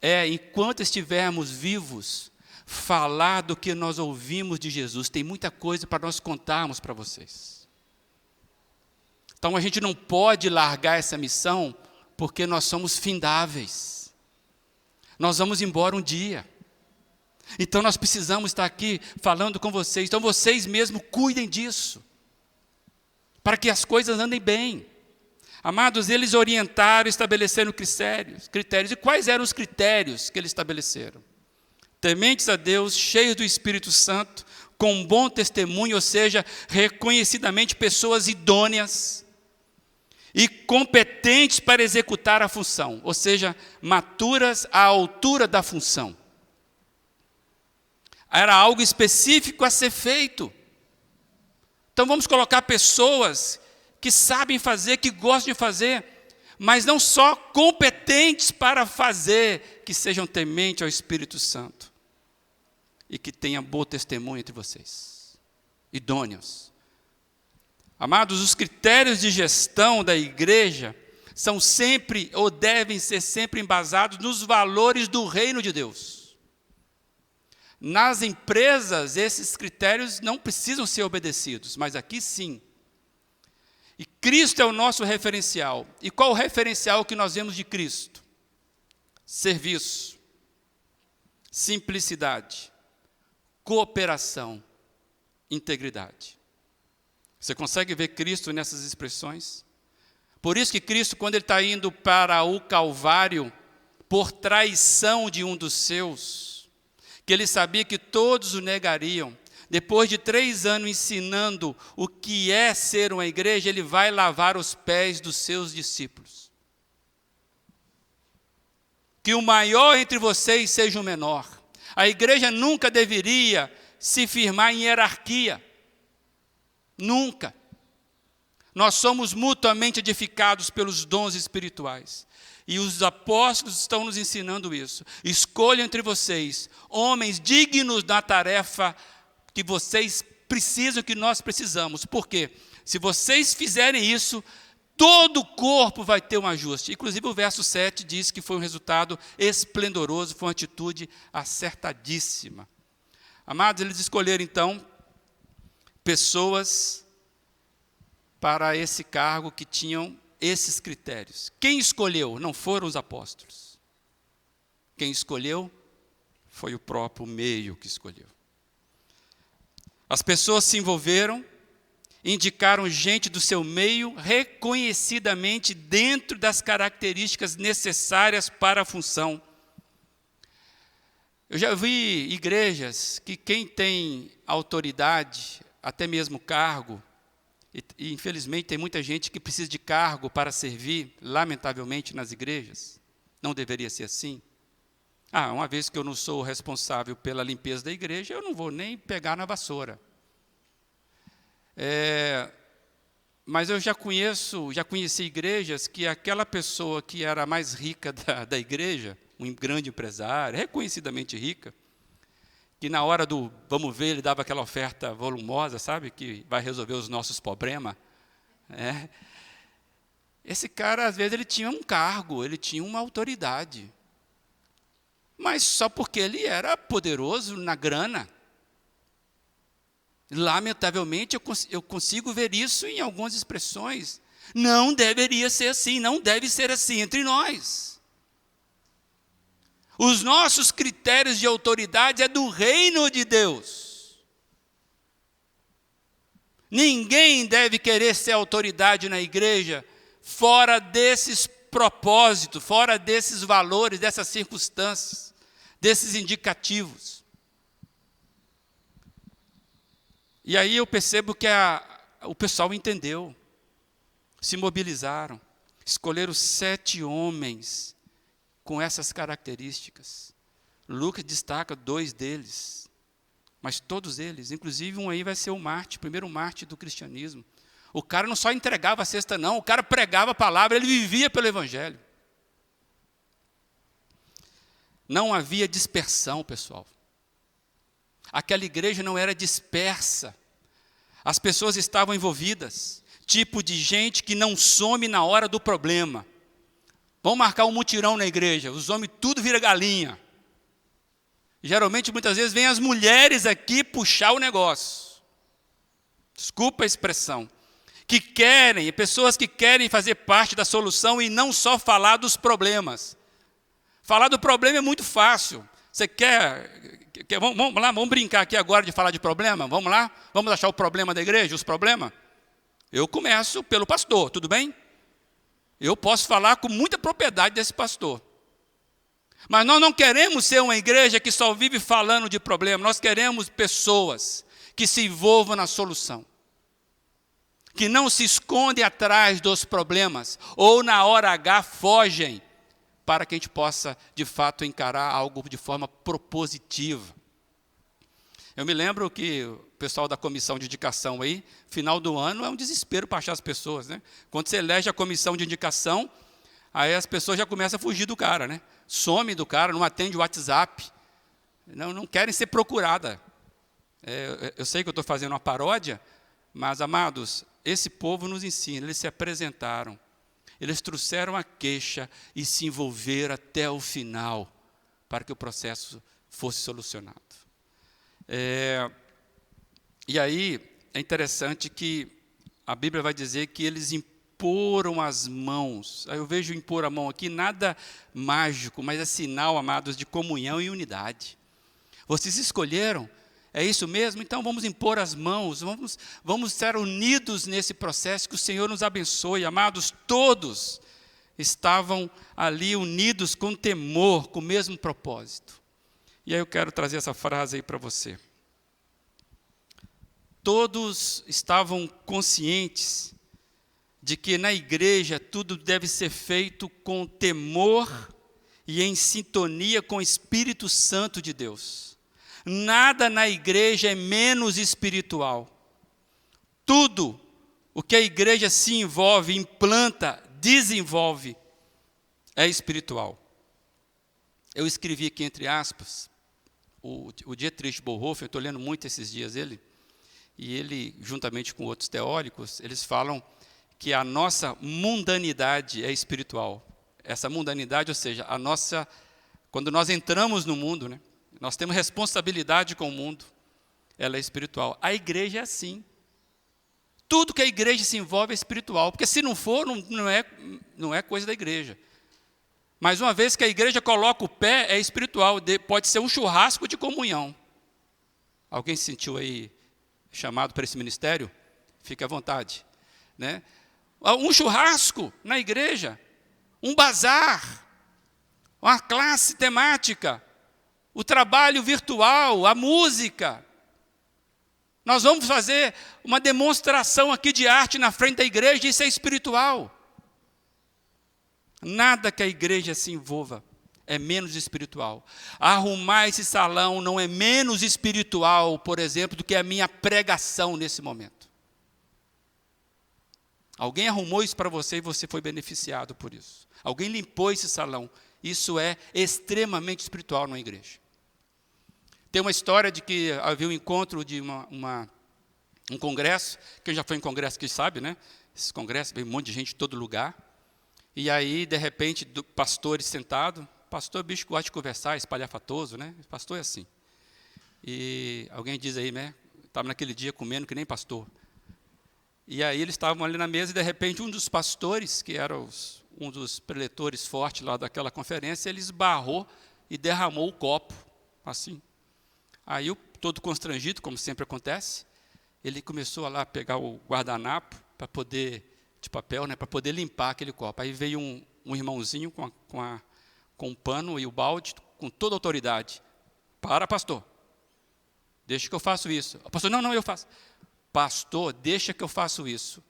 S1: é, enquanto estivermos vivos, falar do que nós ouvimos de Jesus. Tem muita coisa para nós contarmos para vocês. Então a gente não pode largar essa missão, porque nós somos findáveis. Nós vamos embora um dia. Então nós precisamos estar aqui falando com vocês. Então vocês mesmos cuidem disso, para que as coisas andem bem. Amados, eles orientaram, estabeleceram critérios. E quais eram os critérios que eles estabeleceram? Tementes a Deus, cheios do Espírito Santo, com bom testemunho, ou seja, reconhecidamente pessoas idôneas e competentes para executar a função, ou seja, maturas à altura da função. Era algo específico a ser feito. Então vamos colocar pessoas que sabem fazer, que gostam de fazer, mas não só competentes para fazer, que sejam tementes ao Espírito Santo e que tenham bom testemunho entre vocês, idôneos. Amados, os critérios de gestão da igreja são sempre, ou devem ser sempre embasados nos valores do reino de Deus. Nas empresas, esses critérios não precisam ser obedecidos, mas aqui sim. E Cristo é o nosso referencial. E qual o referencial que nós vemos de Cristo? Serviço, simplicidade, cooperação, integridade. Você consegue ver Cristo nessas expressões? Por isso que Cristo, quando ele está indo para o Calvário, por traição de um dos seus, que ele sabia que todos o negariam, depois de 3 anos ensinando o que é ser uma igreja, ele vai lavar os pés dos seus discípulos. Que o maior entre vocês seja o menor. A igreja nunca deveria se firmar em hierarquia. Nunca. Nós somos mutuamente edificados pelos dons espirituais. E os apóstolos estão nos ensinando isso. Escolham entre vocês homens dignos da tarefa que vocês precisam, que nós precisamos. Por quê? Se vocês fizerem isso, todo o corpo vai ter um ajuste. Inclusive o verso 7 diz que foi um resultado esplendoroso, foi uma atitude acertadíssima. Amados, eles escolheram então pessoas para esse cargo que tinham esses critérios. Quem escolheu? Não foram os apóstolos. Quem escolheu foi o próprio meio que escolheu. As pessoas se envolveram, indicaram gente do seu meio, reconhecidamente dentro das características necessárias para a função. Eu já vi igrejas que quem tem autoridade, até mesmo cargo, e infelizmente tem muita gente que precisa de cargo para servir, lamentavelmente, nas igrejas. Não deveria ser assim. Uma vez que eu não sou responsável pela limpeza da igreja, eu não vou nem pegar na vassoura. Mas eu já conheci igrejas que aquela pessoa que era mais rica da igreja, um grande empresário, reconhecidamente rica, que na hora do vamos ver, ele dava aquela oferta volumosa, sabe, que vai resolver os nossos problemas. Esse cara, às vezes, ele tinha um cargo, ele tinha uma autoridade. Mas só porque ele era poderoso na grana. Lamentavelmente, eu consigo ver isso em algumas expressões. Não deveria ser assim, não deve ser assim entre nós. Os nossos critérios de autoridade é do reino de Deus. Ninguém deve querer ser autoridade na igreja fora desses propósitos, fora desses valores, dessas circunstâncias, desses indicativos. E aí eu percebo que o pessoal entendeu, se mobilizaram, escolheram 7 homens com essas características. Lucas destaca 2 deles, mas todos eles, inclusive um aí vai ser o mártir, o primeiro mártir do cristianismo. O cara não só entregava a cesta não, o cara pregava a palavra, ele vivia pelo evangelho. Não havia dispersão, pessoal. Aquela igreja não era dispersa. As pessoas estavam envolvidas. Tipo de gente que não some na hora do problema. Vamos marcar um mutirão na igreja. Os homens tudo vira galinha. Geralmente, muitas vezes, vêm as mulheres aqui puxar o negócio. Desculpa a expressão. Pessoas que querem fazer parte da solução e não só falar dos problemas. Falar do problema é muito fácil. Você quer vamos lá, vamos brincar aqui agora de falar de problema? Vamos lá? Vamos achar o problema da igreja, os problemas? Eu começo pelo pastor, tudo bem? Eu posso falar com muita propriedade desse pastor. Mas nós não queremos ser uma igreja que só vive falando de problema. Nós queremos pessoas que se envolvam na solução. Que não se escondem atrás dos problemas. Ou na hora H fogem. Para que a gente possa, de fato, encarar algo de forma propositiva. Eu me lembro que o pessoal da comissão de indicação aí, final do ano, é um desespero para achar as pessoas, né? Quando você elege a comissão de indicação, aí as pessoas já começam a fugir do cara, né? Some do cara, não atende o WhatsApp, não querem ser procurada. Eu sei que eu estou fazendo uma paródia, mas, amados, esse povo nos ensina, eles se apresentaram. Eles trouxeram a queixa e se envolveram até o final para que o processo fosse solucionado. E aí é interessante que a Bíblia vai dizer que eles imporam as mãos. Aí eu vejo impor a mão aqui, nada mágico, mas é sinal, amados, de comunhão e unidade. Vocês escolheram? É isso mesmo? Então vamos impor as mãos, vamos ser unidos nesse processo, que o Senhor nos abençoe. Amados, todos estavam ali unidos com temor, com o mesmo propósito. E aí eu quero trazer essa frase aí para você. Todos estavam conscientes de que na igreja tudo deve ser feito com temor e em sintonia com o Espírito Santo de Deus. Nada na igreja é menos espiritual. Tudo o que a igreja se envolve, implanta, desenvolve, é espiritual. Eu escrevi aqui entre aspas, o Dietrich Bonhoeffer, eu estou lendo muito esses dias ele, e ele, juntamente com outros teóricos, eles falam que a nossa mundanidade é espiritual. Essa mundanidade, ou seja, quando nós entramos no mundo, né, nós temos responsabilidade com o mundo, ela é espiritual. A igreja é assim. Tudo que a igreja se envolve é espiritual, porque se não for, não é coisa da igreja. Mas uma vez que a igreja coloca o pé, é espiritual, pode ser um churrasco de comunhão. Alguém se sentiu aí chamado para esse ministério? Fique à vontade. Né? Um churrasco na igreja, um bazar, uma classe temática, o trabalho virtual, a música. Nós vamos fazer uma demonstração aqui de arte na frente da igreja, isso é espiritual. Nada que a igreja se envolva é menos espiritual. Arrumar esse salão não é menos espiritual, por exemplo, do que a minha pregação nesse momento. Alguém arrumou isso para você e você foi beneficiado por isso. Alguém limpou esse salão. Isso é extremamente espiritual na igreja. Tem uma história de que havia um encontro de um congresso, quem já foi em congresso que sabe, né? Esse congresso, vem um monte de gente de todo lugar. E aí, de repente, pastores sentados, pastor bicho gosta de conversar, espalhafatoso, né? Pastor é assim. E alguém diz aí, né? Estava naquele dia comendo que nem pastor. E aí eles estavam ali na mesa e, de repente, um dos pastores, que era um dos preletores fortes lá daquela conferência, ele esbarrou e derramou o copo, assim. Aí, todo constrangido, como sempre acontece, ele começou a lá pegar o guardanapo para poder, de papel, né, para poder limpar aquele copo. Aí veio um irmãozinho com um pano e o balde, com toda a autoridade. Para, pastor. Deixa que eu faço isso. O pastor, não, eu faço. Pastor, deixa que eu faço isso.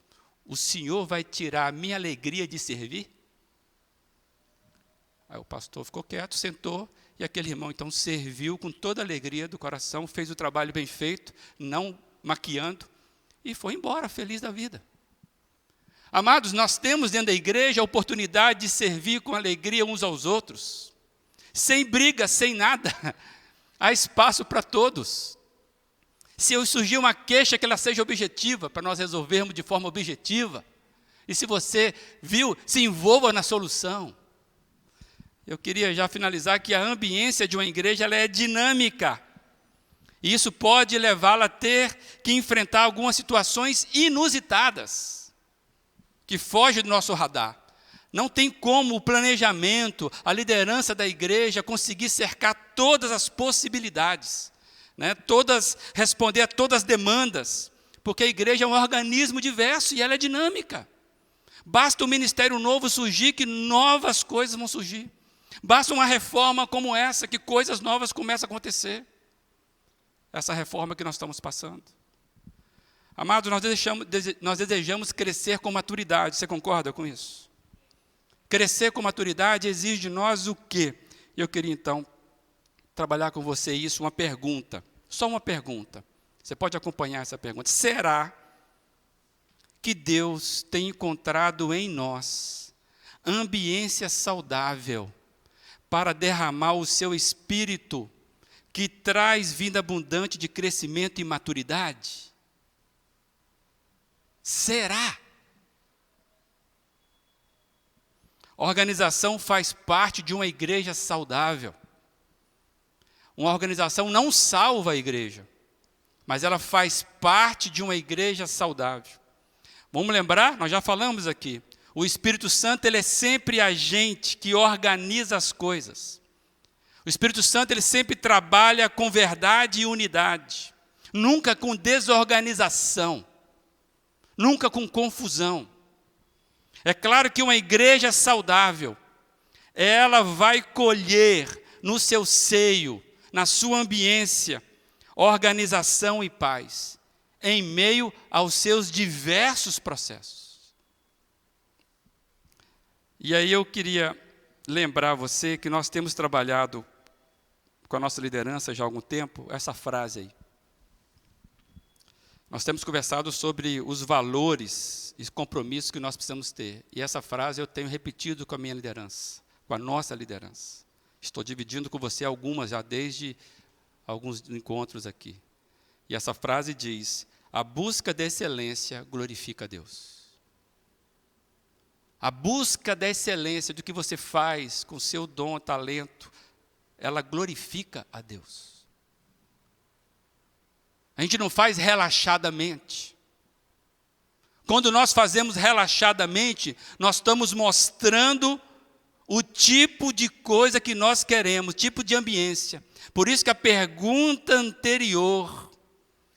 S1: O senhor vai tirar a minha alegria de servir? Aí o pastor ficou quieto, sentou, e aquele irmão então serviu com toda a alegria do coração, fez o trabalho bem feito, não maquiando, e foi embora, feliz da vida. Amados, nós temos dentro da igreja a oportunidade de servir com alegria uns aos outros, sem briga, sem nada. Há espaço para todos. Se surgir uma queixa, que ela seja objetiva, para nós resolvermos de forma objetiva. E se você viu, se envolva na solução. Eu queria já finalizar que a ambiência de uma igreja ela é dinâmica. E isso pode levá-la a ter que enfrentar algumas situações inusitadas, que fogem do nosso radar. Não tem como o planejamento, a liderança da igreja conseguir cercar todas as possibilidades, né? Responder a todas as demandas, porque a igreja é um organismo diverso e ela é dinâmica. Basta um ministério novo surgir que novas coisas vão surgir. Basta uma reforma como essa, que coisas novas começam a acontecer. Essa reforma que nós estamos passando. Amados, nós desejamos crescer com maturidade. Você concorda com isso? Crescer com maturidade exige de nós o quê? Eu queria, então, trabalhar com você isso, uma pergunta. Só uma pergunta. Você pode acompanhar essa pergunta. Será que Deus tem encontrado em nós ambiência saudável para derramar o seu Espírito que traz vida abundante de crescimento e maturidade? Será? A organização faz parte de uma igreja saudável. Uma organização não salva a igreja, mas ela faz parte de uma igreja saudável. Vamos lembrar? Nós já falamos aqui. O Espírito Santo, ele é sempre agente que organiza as coisas. O Espírito Santo, ele sempre trabalha com verdade e unidade. Nunca com desorganização. Nunca com confusão. É claro que uma igreja saudável, ela vai colher no seu seio, na sua ambiência, organização e paz, em meio aos seus diversos processos. E aí eu queria lembrar você que nós temos trabalhado com a nossa liderança já há algum tempo, essa frase aí. Nós temos conversado sobre os valores e compromissos que nós precisamos ter. E essa frase eu tenho repetido com a minha liderança, com a nossa liderança. Estou dividindo com você algumas já desde alguns encontros aqui. E essa frase diz: a busca da excelência glorifica a Deus. A busca da excelência do que você faz com o seu dom, talento, ela glorifica a Deus. A gente não faz relaxadamente. Quando nós fazemos relaxadamente, nós estamos mostrando o tipo de coisa que nós queremos, tipo de ambiência. Por isso que a pergunta anterior,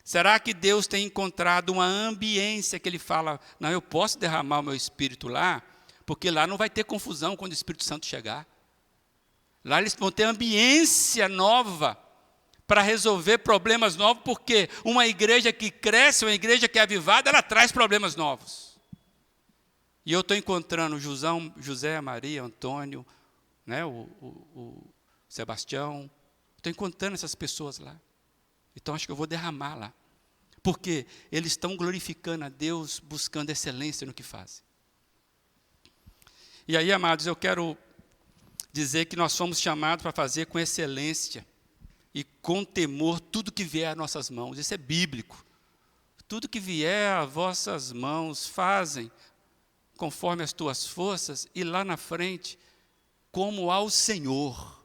S1: será que Deus tem encontrado uma ambiência que Ele fala, não, eu posso derramar o meu Espírito lá, porque lá não vai ter confusão quando o Espírito Santo chegar. Lá eles vão ter ambiência nova para resolver problemas novos, porque uma igreja que cresce, uma igreja que é avivada, ela traz problemas novos. E eu estou encontrando José, Maria, Antônio, né, o Sebastião, estou encontrando essas pessoas lá. Então acho que eu vou derramar lá. Porque eles estão glorificando a Deus, buscando excelência no que fazem. E aí, amados, eu quero dizer que nós fomos chamados para fazer com excelência e com temor tudo que vier às nossas mãos. Isso é bíblico. Tudo que vier às vossas mãos, fazem conforme as tuas forças, e lá na frente, como ao Senhor.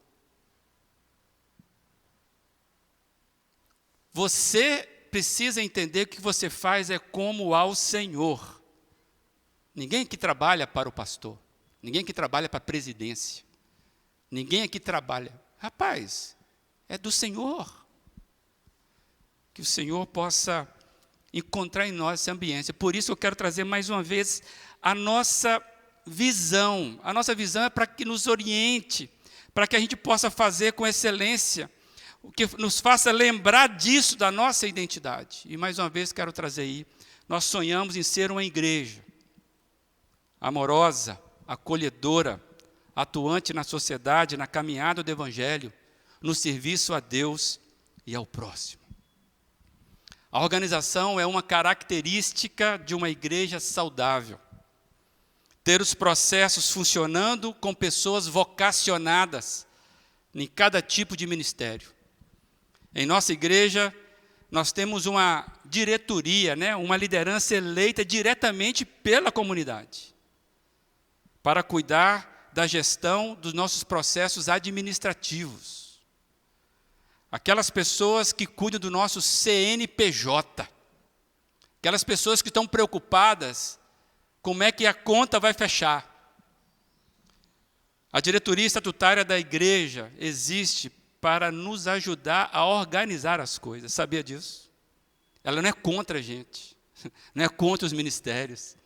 S1: Você precisa entender que o que você faz é como ao Senhor. Ninguém aqui trabalha para o pastor. Ninguém aqui trabalha para a presidência. Ninguém aqui trabalha. Rapaz, é do Senhor. Que o Senhor possa encontrar em nós essa ambiência. Por isso eu quero trazer mais uma vez a nossa visão. A nossa visão é para que nos oriente, para que a gente possa fazer com excelência, o que nos faça lembrar disso, da nossa identidade. E mais uma vez quero trazer aí, nós sonhamos em ser uma igreja amorosa, acolhedora, atuante na sociedade, na caminhada do Evangelho, no serviço a Deus e ao próximo. A organização é uma característica de uma igreja saudável. Ter os processos funcionando com pessoas vocacionadas em cada tipo de ministério. Em nossa igreja, nós temos uma diretoria, né, uma liderança eleita diretamente pela comunidade, para cuidar da gestão dos nossos processos administrativos. Aquelas pessoas que cuidam do nosso CNPJ, aquelas pessoas que estão preocupadas como é que a conta vai fechar. A diretoria estatutária da igreja existe para nos ajudar a organizar as coisas. Sabia disso? Ela não é contra a gente, não é contra os ministérios.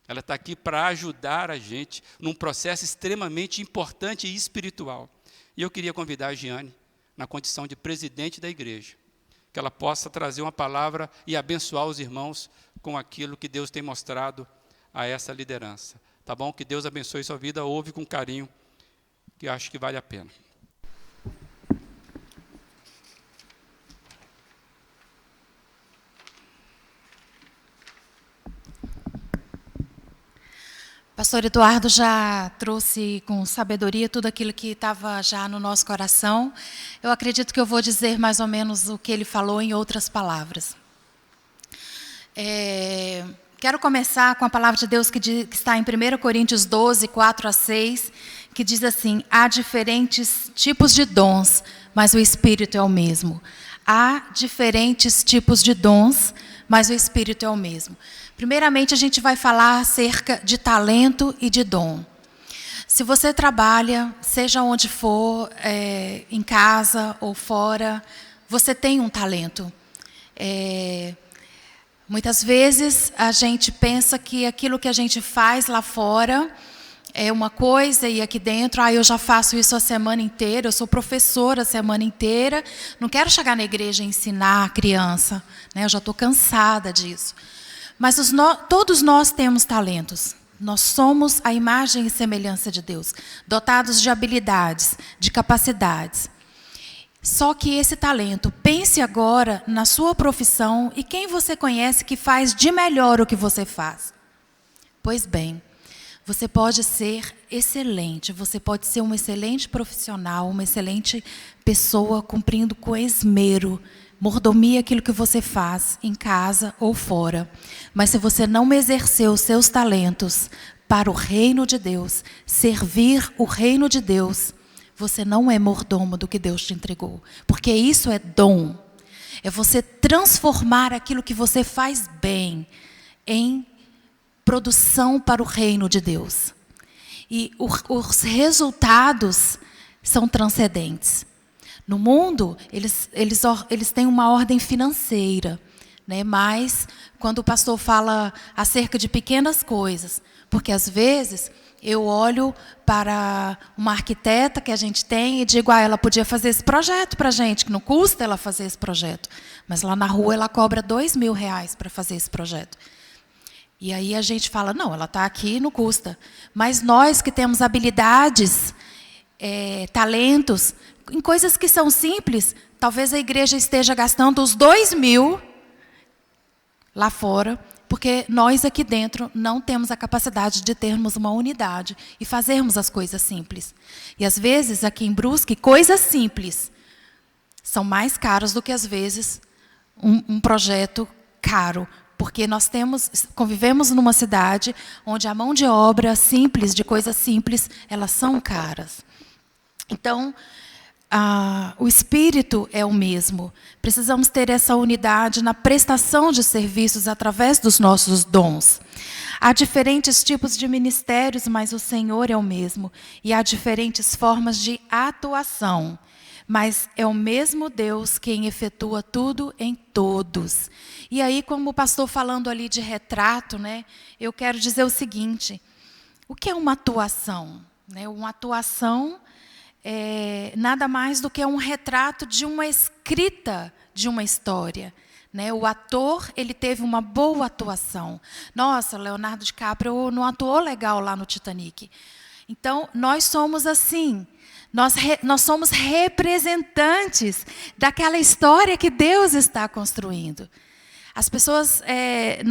S1: Ela está aqui para ajudar a gente num processo extremamente importante e espiritual. E eu queria convidar a Giane, na condição de presidente da igreja, que ela possa trazer uma palavra e abençoar os irmãos com aquilo que Deus tem mostrado a essa liderança. Tá bom? Que Deus abençoe sua vida, ouve com carinho, que acho que vale a pena.
S4: Pastor Eduardo já trouxe com sabedoria tudo aquilo que estava já no nosso coração. Eu acredito que eu vou dizer mais ou menos o que ele falou em outras palavras. Quero começar com a palavra de Deus que está em 1 Coríntios 12, 4 a 6, que diz assim: há diferentes tipos de dons, mas o Espírito é o mesmo. Há diferentes tipos de dons, mas o Espírito é o mesmo. Primeiramente, a gente vai falar acerca de talento e de dom. Se você trabalha, seja onde for, em casa ou fora, você tem um talento. Muitas vezes a gente pensa que aquilo que a gente faz lá fora é uma coisa e aqui dentro, eu já faço isso a semana inteira, eu sou professora a semana inteira, não quero chegar na igreja e ensinar a criança, né? Eu já estou cansada disso. Mas todos nós temos talentos. Nós somos a imagem e semelhança de Deus, dotados de habilidades, de capacidades. Só que esse talento, pense agora na sua profissão e quem você conhece que faz de melhor o que você faz. Pois bem, você pode ser excelente, você pode ser um excelente profissional, uma excelente pessoa cumprindo com esmero, mordomia aquilo que você faz em casa ou fora. Mas se você não exercer os seus talentos para o reino de Deus, servir o reino de Deus, você não é mordomo do que Deus te entregou. Porque isso é dom. É você transformar aquilo que você faz bem em produção para o reino de Deus. E os resultados são transcendentes. No mundo, eles têm uma ordem financeira, né? Mas quando o pastor fala acerca de pequenas coisas, porque às vezes eu olho para uma arquiteta que a gente tem e digo, ela podia fazer esse projeto para a gente, que não custa ela fazer esse projeto. Mas lá na rua ela cobra R$2.000 para fazer esse projeto. E aí a gente fala, não, ela está aqui, não custa. Mas nós que temos habilidades, talentos, em coisas que são simples, talvez a igreja esteja gastando os R$2.000 lá fora, porque nós aqui dentro não temos a capacidade de termos uma unidade e fazermos as coisas simples. E às vezes, aqui em Brusque, coisas simples são mais caras do que, às vezes, um projeto caro. Porque nós convivemos numa cidade onde a mão de obra simples, de coisas simples, elas são caras. Então, o espírito é o mesmo. Precisamos ter essa unidade na prestação de serviços através dos nossos dons. Há diferentes tipos de ministérios, mas o Senhor é o mesmo. E há diferentes formas de atuação. Mas é o mesmo Deus quem efetua tudo em todos. E aí, como o pastor falando ali de retrato, né, eu quero dizer o seguinte: o que é uma atuação? Né, uma atuação é nada mais do que um retrato de uma escrita de uma história. Né, o ator, ele teve uma boa atuação. Nossa, Leonardo DiCaprio não atuou legal lá no Titanic. Então, nós somos assim. Nós somos representantes daquela história que Deus está construindo. As pessoas,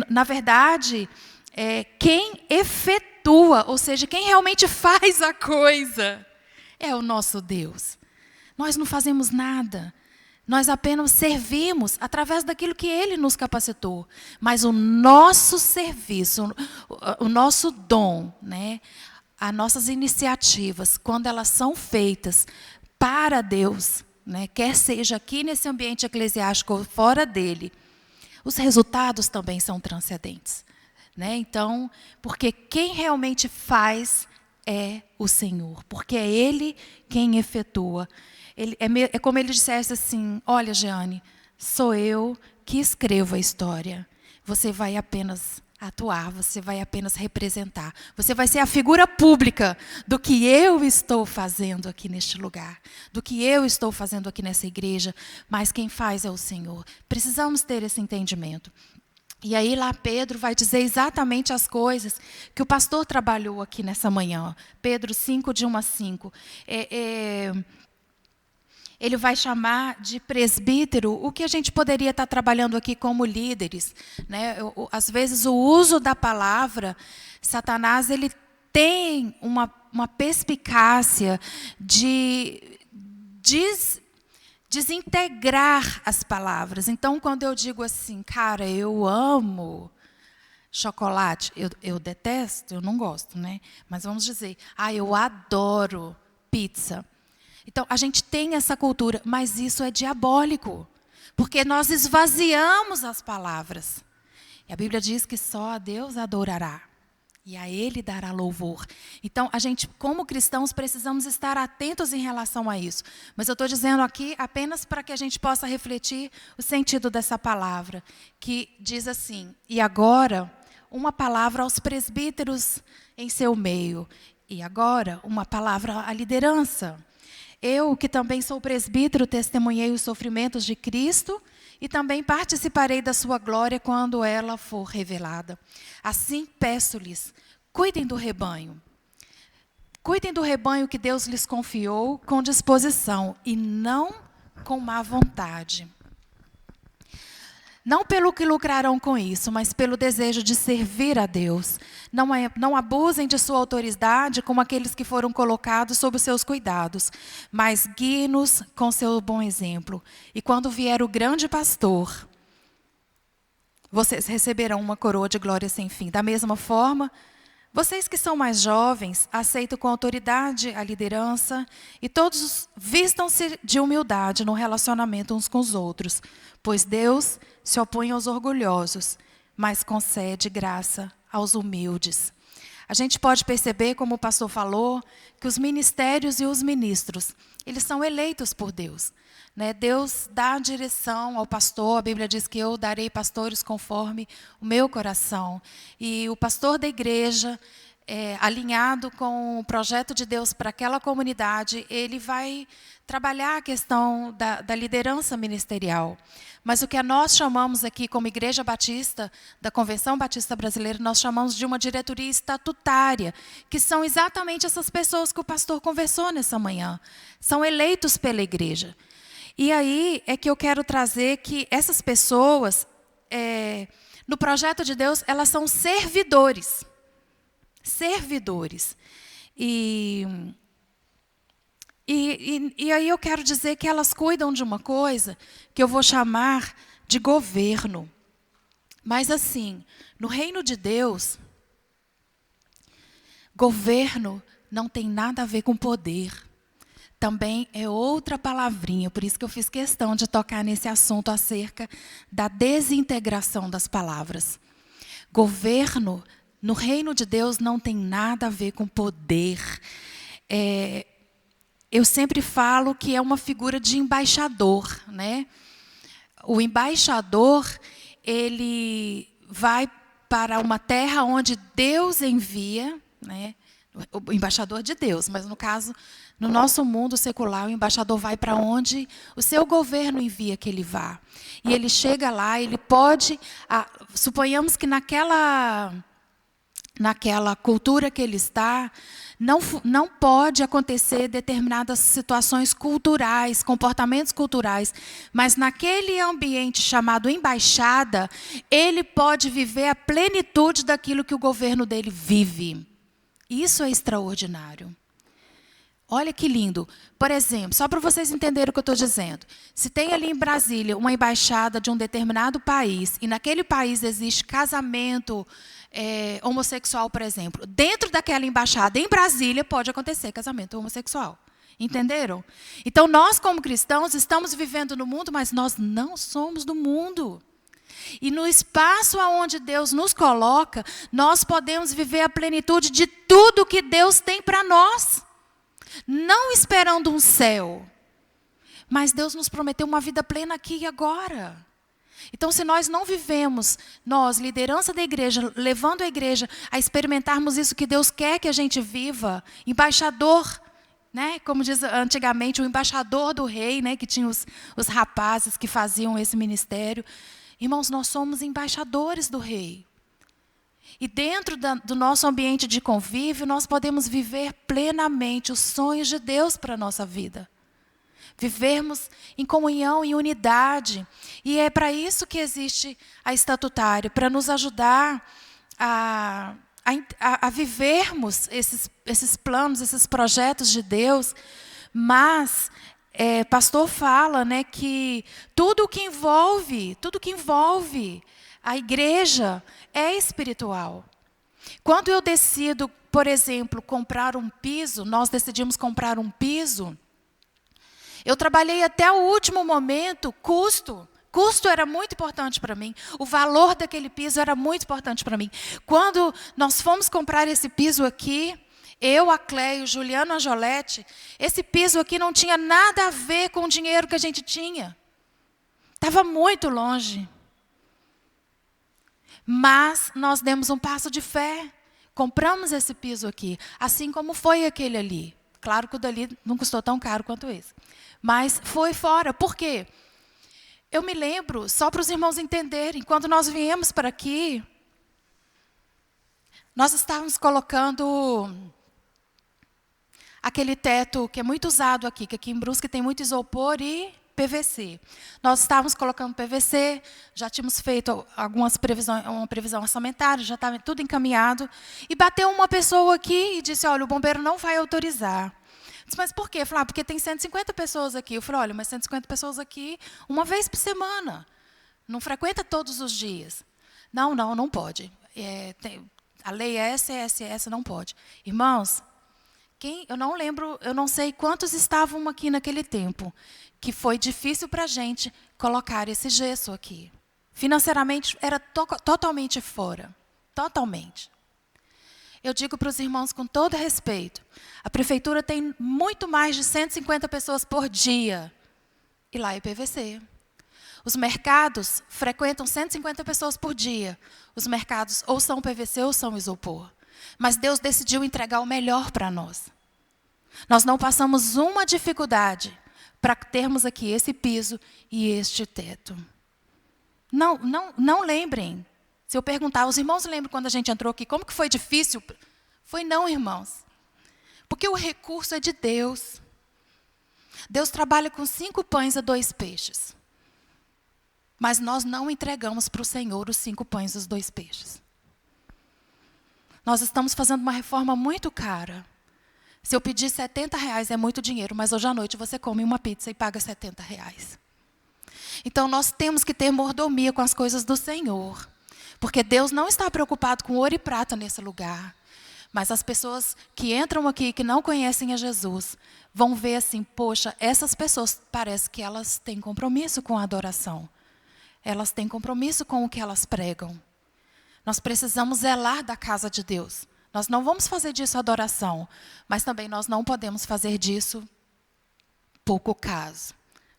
S4: na verdade, quem efetua, ou seja, quem realmente faz a coisa, é o nosso Deus. Nós não fazemos nada. Nós apenas servimos através daquilo que Ele nos capacitou. Mas o nosso serviço, o nosso dom, né? As nossas iniciativas, quando elas são feitas para Deus, né, quer seja aqui nesse ambiente eclesiástico ou fora dele, os resultados também são transcendentes. Né? Então, porque quem realmente faz é o Senhor, porque é Ele quem efetua. É como ele dissesse assim, olha, Jeane, sou eu que escrevo a história. Você vai apenas atuar, você vai apenas representar. Você vai ser a figura pública do que eu estou fazendo aqui neste lugar, do que eu estou fazendo aqui nessa igreja, mas quem faz é o Senhor. Precisamos ter esse entendimento. E aí lá Pedro vai dizer exatamente as coisas que o pastor trabalhou aqui nessa manhã. Pedro 5, de 1 a 5. Ele vai chamar de presbítero o que a gente poderia estar trabalhando aqui como líderes. Né? Às vezes, o uso da palavra, Satanás ele tem uma perspicácia de desintegrar as palavras. Então, quando eu digo assim, cara, eu amo, chocolate. Eu detesto, eu não gosto, né? Mas vamos dizer, eu adoro pizza. Então, a gente tem essa cultura, mas isso é diabólico, porque nós esvaziamos as palavras. E a Bíblia diz que só a Deus adorará, e a Ele dará louvor. Então, a gente, como cristãos, precisamos estar atentos em relação a isso. Mas eu estou dizendo aqui apenas para que a gente possa refletir o sentido dessa palavra, que diz assim: e agora, uma palavra aos presbíteros em seu meio, e agora, uma palavra à liderança. Eu, que também sou presbítero, testemunhei os sofrimentos de Cristo e também participarei da sua glória quando ela for revelada. Assim, peço-lhes, cuidem do rebanho. Cuidem do rebanho que Deus lhes confiou com disposição e não com má vontade. Não pelo que lucrarão com isso, mas pelo desejo de servir a Deus. Não abusem de sua autoridade como aqueles que foram colocados sob os seus cuidados, mas guie-nos com seu bom exemplo. E quando vier o grande pastor, vocês receberão uma coroa de glória sem fim. Da mesma forma, vocês que são mais jovens, aceitam com autoridade a liderança e todos vistam-se de humildade no relacionamento uns com os outros, pois Deus se opõe aos orgulhosos, mas concede graça aos humildes. A gente pode perceber, como o pastor falou, que os ministérios e os ministros, eles são eleitos por Deus. Né? Deus dá direção ao pastor, a Bíblia diz que eu darei pastores conforme o meu coração. E o pastor da igreja, alinhado com o projeto de Deus para aquela comunidade, ele vai trabalhar a questão da liderança ministerial. Mas o que nós chamamos aqui como Igreja Batista, da Convenção Batista Brasileira, nós chamamos de uma diretoria estatutária, que são exatamente essas pessoas que o pastor conversou nessa manhã. São eleitos pela igreja. E aí é que eu quero trazer que essas pessoas, no projeto de Deus, elas são servidores. Servidores. E aí eu quero dizer que elas cuidam de uma coisa que eu vou chamar de governo. Mas assim, no reino de Deus, governo não tem nada a ver com poder. Também é outra palavrinha, por isso que eu fiz questão de tocar nesse assunto acerca da desintegração das palavras. Governo, no reino de Deus, não tem nada a ver com poder. Eu sempre falo que é uma figura de embaixador, né? O embaixador, ele vai para uma terra onde Deus envia, né? O embaixador de Deus, mas no caso, no nosso mundo secular, o embaixador vai para onde o seu governo envia que ele vá. E ele chega lá, ele pode, suponhamos que naquela cultura que ele está, não pode acontecer determinadas situações culturais, comportamentos culturais, mas naquele ambiente chamado embaixada, ele pode viver a plenitude daquilo que o governo dele vive. Isso é extraordinário. Olha que lindo. Por exemplo, só para vocês entenderem o que eu estou dizendo. Se tem ali em Brasília uma embaixada de um determinado país, e naquele país existe casamento homossexual, por exemplo, dentro daquela embaixada em Brasília pode acontecer casamento homossexual. Entenderam? Então, nós como cristãos estamos vivendo no mundo, mas nós não somos do mundo. E no espaço aonde Deus nos coloca, nós podemos viver a plenitude de tudo que Deus tem para nós. Não esperando um céu, mas Deus nos prometeu uma vida plena aqui e agora. Então, se nós não vivemos, nós, liderança da igreja, levando a igreja a experimentarmos isso que Deus quer que a gente viva, embaixador, né? Como diz antigamente, o embaixador do rei, né? Que tinha os rapazes que faziam esse ministério. Irmãos, nós somos embaixadores do rei. E dentro do nosso ambiente de convívio, nós podemos viver plenamente os sonhos de Deus para a nossa vida. Vivermos em comunhão, em unidade. E é para isso que existe a estatutária, para nos ajudar a vivermos esses planos, esses projetos de Deus. Mas pastor fala, né, que tudo que envolve A igreja é espiritual. Quando eu decido, por exemplo, comprar um piso, nós decidimos comprar um piso, eu trabalhei até o último momento, custo. Custo era muito importante para mim. O valor daquele piso era muito importante para mim. Quando nós fomos comprar esse piso aqui, eu, a Cleio, Juliano, a Jolete, esse piso aqui não tinha nada a ver com o dinheiro que a gente tinha. Estava muito longe. Mas nós demos um passo de fé. Compramos esse piso aqui, assim como foi aquele ali. Claro que o dali não custou tão caro quanto esse. Mas foi fora. Por quê? Eu me lembro, só para os irmãos entenderem, quando nós viemos para aqui, nós estávamos colocando aquele teto que é muito usado aqui, que aqui em Brusque tem muito isopor e PVC. Nós estávamos colocando PVC, já tínhamos feito algumas previsões, uma previsão orçamentária, já estava tudo encaminhado. E bateu uma pessoa aqui e disse, olha, o bombeiro não vai autorizar. Disse, mas por quê? Eu falei, porque tem 150 pessoas aqui. Eu falei, olha, mas 150 pessoas aqui uma vez por semana. Não frequenta todos os dias. Não pode. A lei é essa, não pode. Irmãos, eu não lembro, eu não sei quantos estavam aqui naquele tempo, que foi difícil para a gente colocar esse gesso aqui. Financeiramente, era totalmente fora. Totalmente. Eu digo para os irmãos com todo respeito, a prefeitura tem muito mais de 150 pessoas por dia. E lá é PVC. Os mercados frequentam 150 pessoas por dia. Os mercados ou são PVC ou são isopor. Mas Deus decidiu entregar o melhor para nós. Nós não passamos uma dificuldade para termos aqui esse piso e este teto. Não lembrem. Se eu perguntar, os irmãos lembram quando a gente entrou aqui, como que foi difícil? Foi não, irmãos. Porque o recurso é de Deus. Deus trabalha com 5 pães e 2 peixes. Mas nós não entregamos para o Senhor os 5 pães e os 2 peixes. Nós estamos fazendo uma reforma muito cara. Se eu pedir R$70 é muito dinheiro, mas hoje à noite você come uma pizza e paga R$70. Então nós temos que ter mordomia com as coisas do Senhor. Porque Deus não está preocupado com ouro e prata nesse lugar. Mas as pessoas que entram aqui, que não conhecem a Jesus, vão ver assim, poxa, essas pessoas parece que elas têm compromisso com a adoração. Elas têm compromisso com o que elas pregam. Nós precisamos zelar da casa de Deus. Nós não vamos fazer disso adoração, mas também nós não podemos fazer disso pouco caso.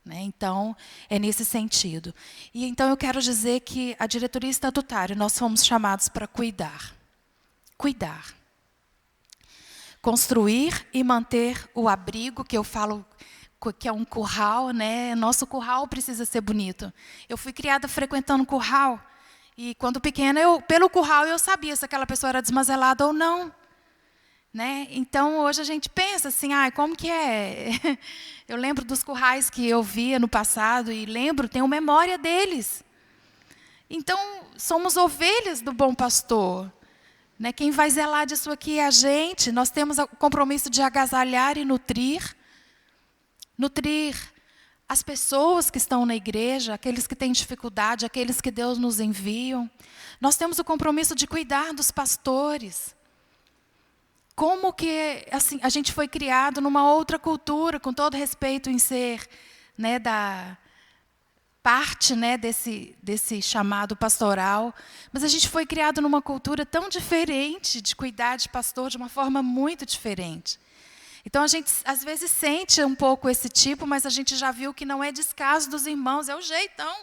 S4: Então, é nesse sentido. E então eu quero dizer que a diretoria estatutária, nós fomos chamados para cuidar. Cuidar. Construir e manter o abrigo, que eu falo que é um curral, Nosso curral precisa ser bonito. Eu fui criada frequentando curral. E quando pequena, pelo curral, eu sabia se aquela pessoa era desmazelada ou não. Então, hoje a gente pensa assim, como que é? Eu lembro dos currais que eu via no passado e tenho memória deles. Então, somos ovelhas do bom pastor. Quem vai zelar disso aqui é a gente. Nós temos o compromisso de agasalhar e nutrir. Nutrir as pessoas que estão na igreja, aqueles que têm dificuldade, aqueles que Deus nos envia. Nós temos o compromisso de cuidar dos pastores. Como que assim, a gente foi criado numa outra cultura, com todo respeito em ser da parte desse chamado pastoral, mas a gente foi criado numa cultura tão diferente de cuidar de pastor, de uma forma muito diferente. Então, a gente, às vezes, sente um pouco esse tipo, mas a gente já viu que não é descaso dos irmãos, é o jeitão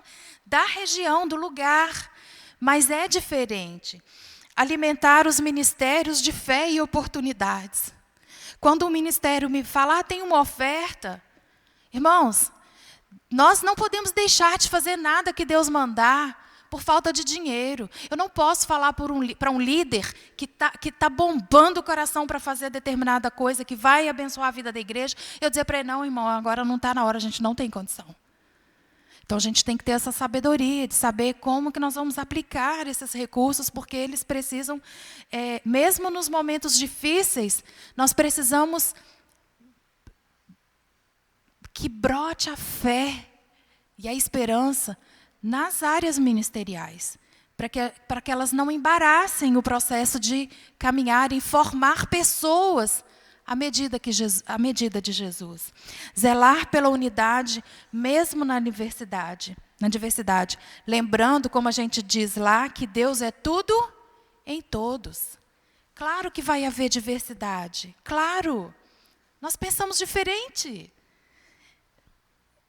S4: da região, do lugar, mas é diferente. Alimentar os ministérios de fé e oportunidades. Quando o ministério me fala, tem uma oferta, irmãos, nós não podemos deixar de fazer nada que Deus mandar por falta de dinheiro. Eu não posso falar para um líder que tá bombando o coração para fazer determinada coisa, que vai abençoar a vida da igreja, eu dizer para ele, não, irmão, agora não está na hora, a gente não tem condição. Então, a gente tem que ter essa sabedoria de saber como que nós vamos aplicar esses recursos, porque eles precisam, mesmo nos momentos difíceis, nós precisamos que brote a fé e a esperança nas áreas ministeriais. para que elas não embaraçem o processo de caminhar e formar pessoas à medida de Jesus. Zelar pela unidade, mesmo na diversidade. Lembrando, como a gente diz lá, que Deus é tudo em todos. Claro que vai haver diversidade. Claro. Nós pensamos diferente.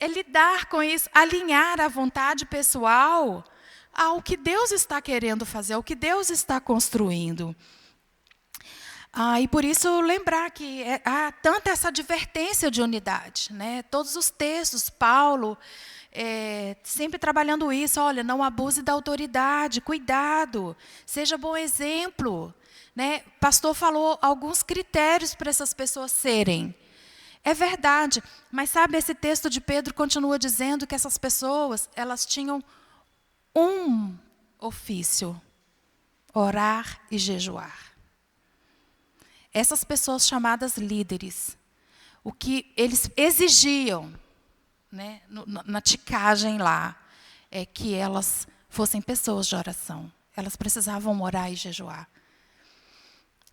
S4: É lidar com isso, alinhar a vontade pessoal ao que Deus está querendo fazer, ao que Deus está construindo. E por isso lembrar que há tanta essa advertência de unidade, né? Todos os textos, Paulo, sempre trabalhando isso, olha, não abuse da autoridade, cuidado, seja bom exemplo. Né? O pastor falou alguns critérios para essas pessoas serem. É verdade, mas sabe, esse texto de Pedro continua dizendo que essas pessoas, elas tinham um ofício: orar e jejuar. Essas pessoas chamadas líderes, o que eles exigiam, né, na ticagem lá, é que elas fossem pessoas de oração. Elas precisavam orar e jejuar.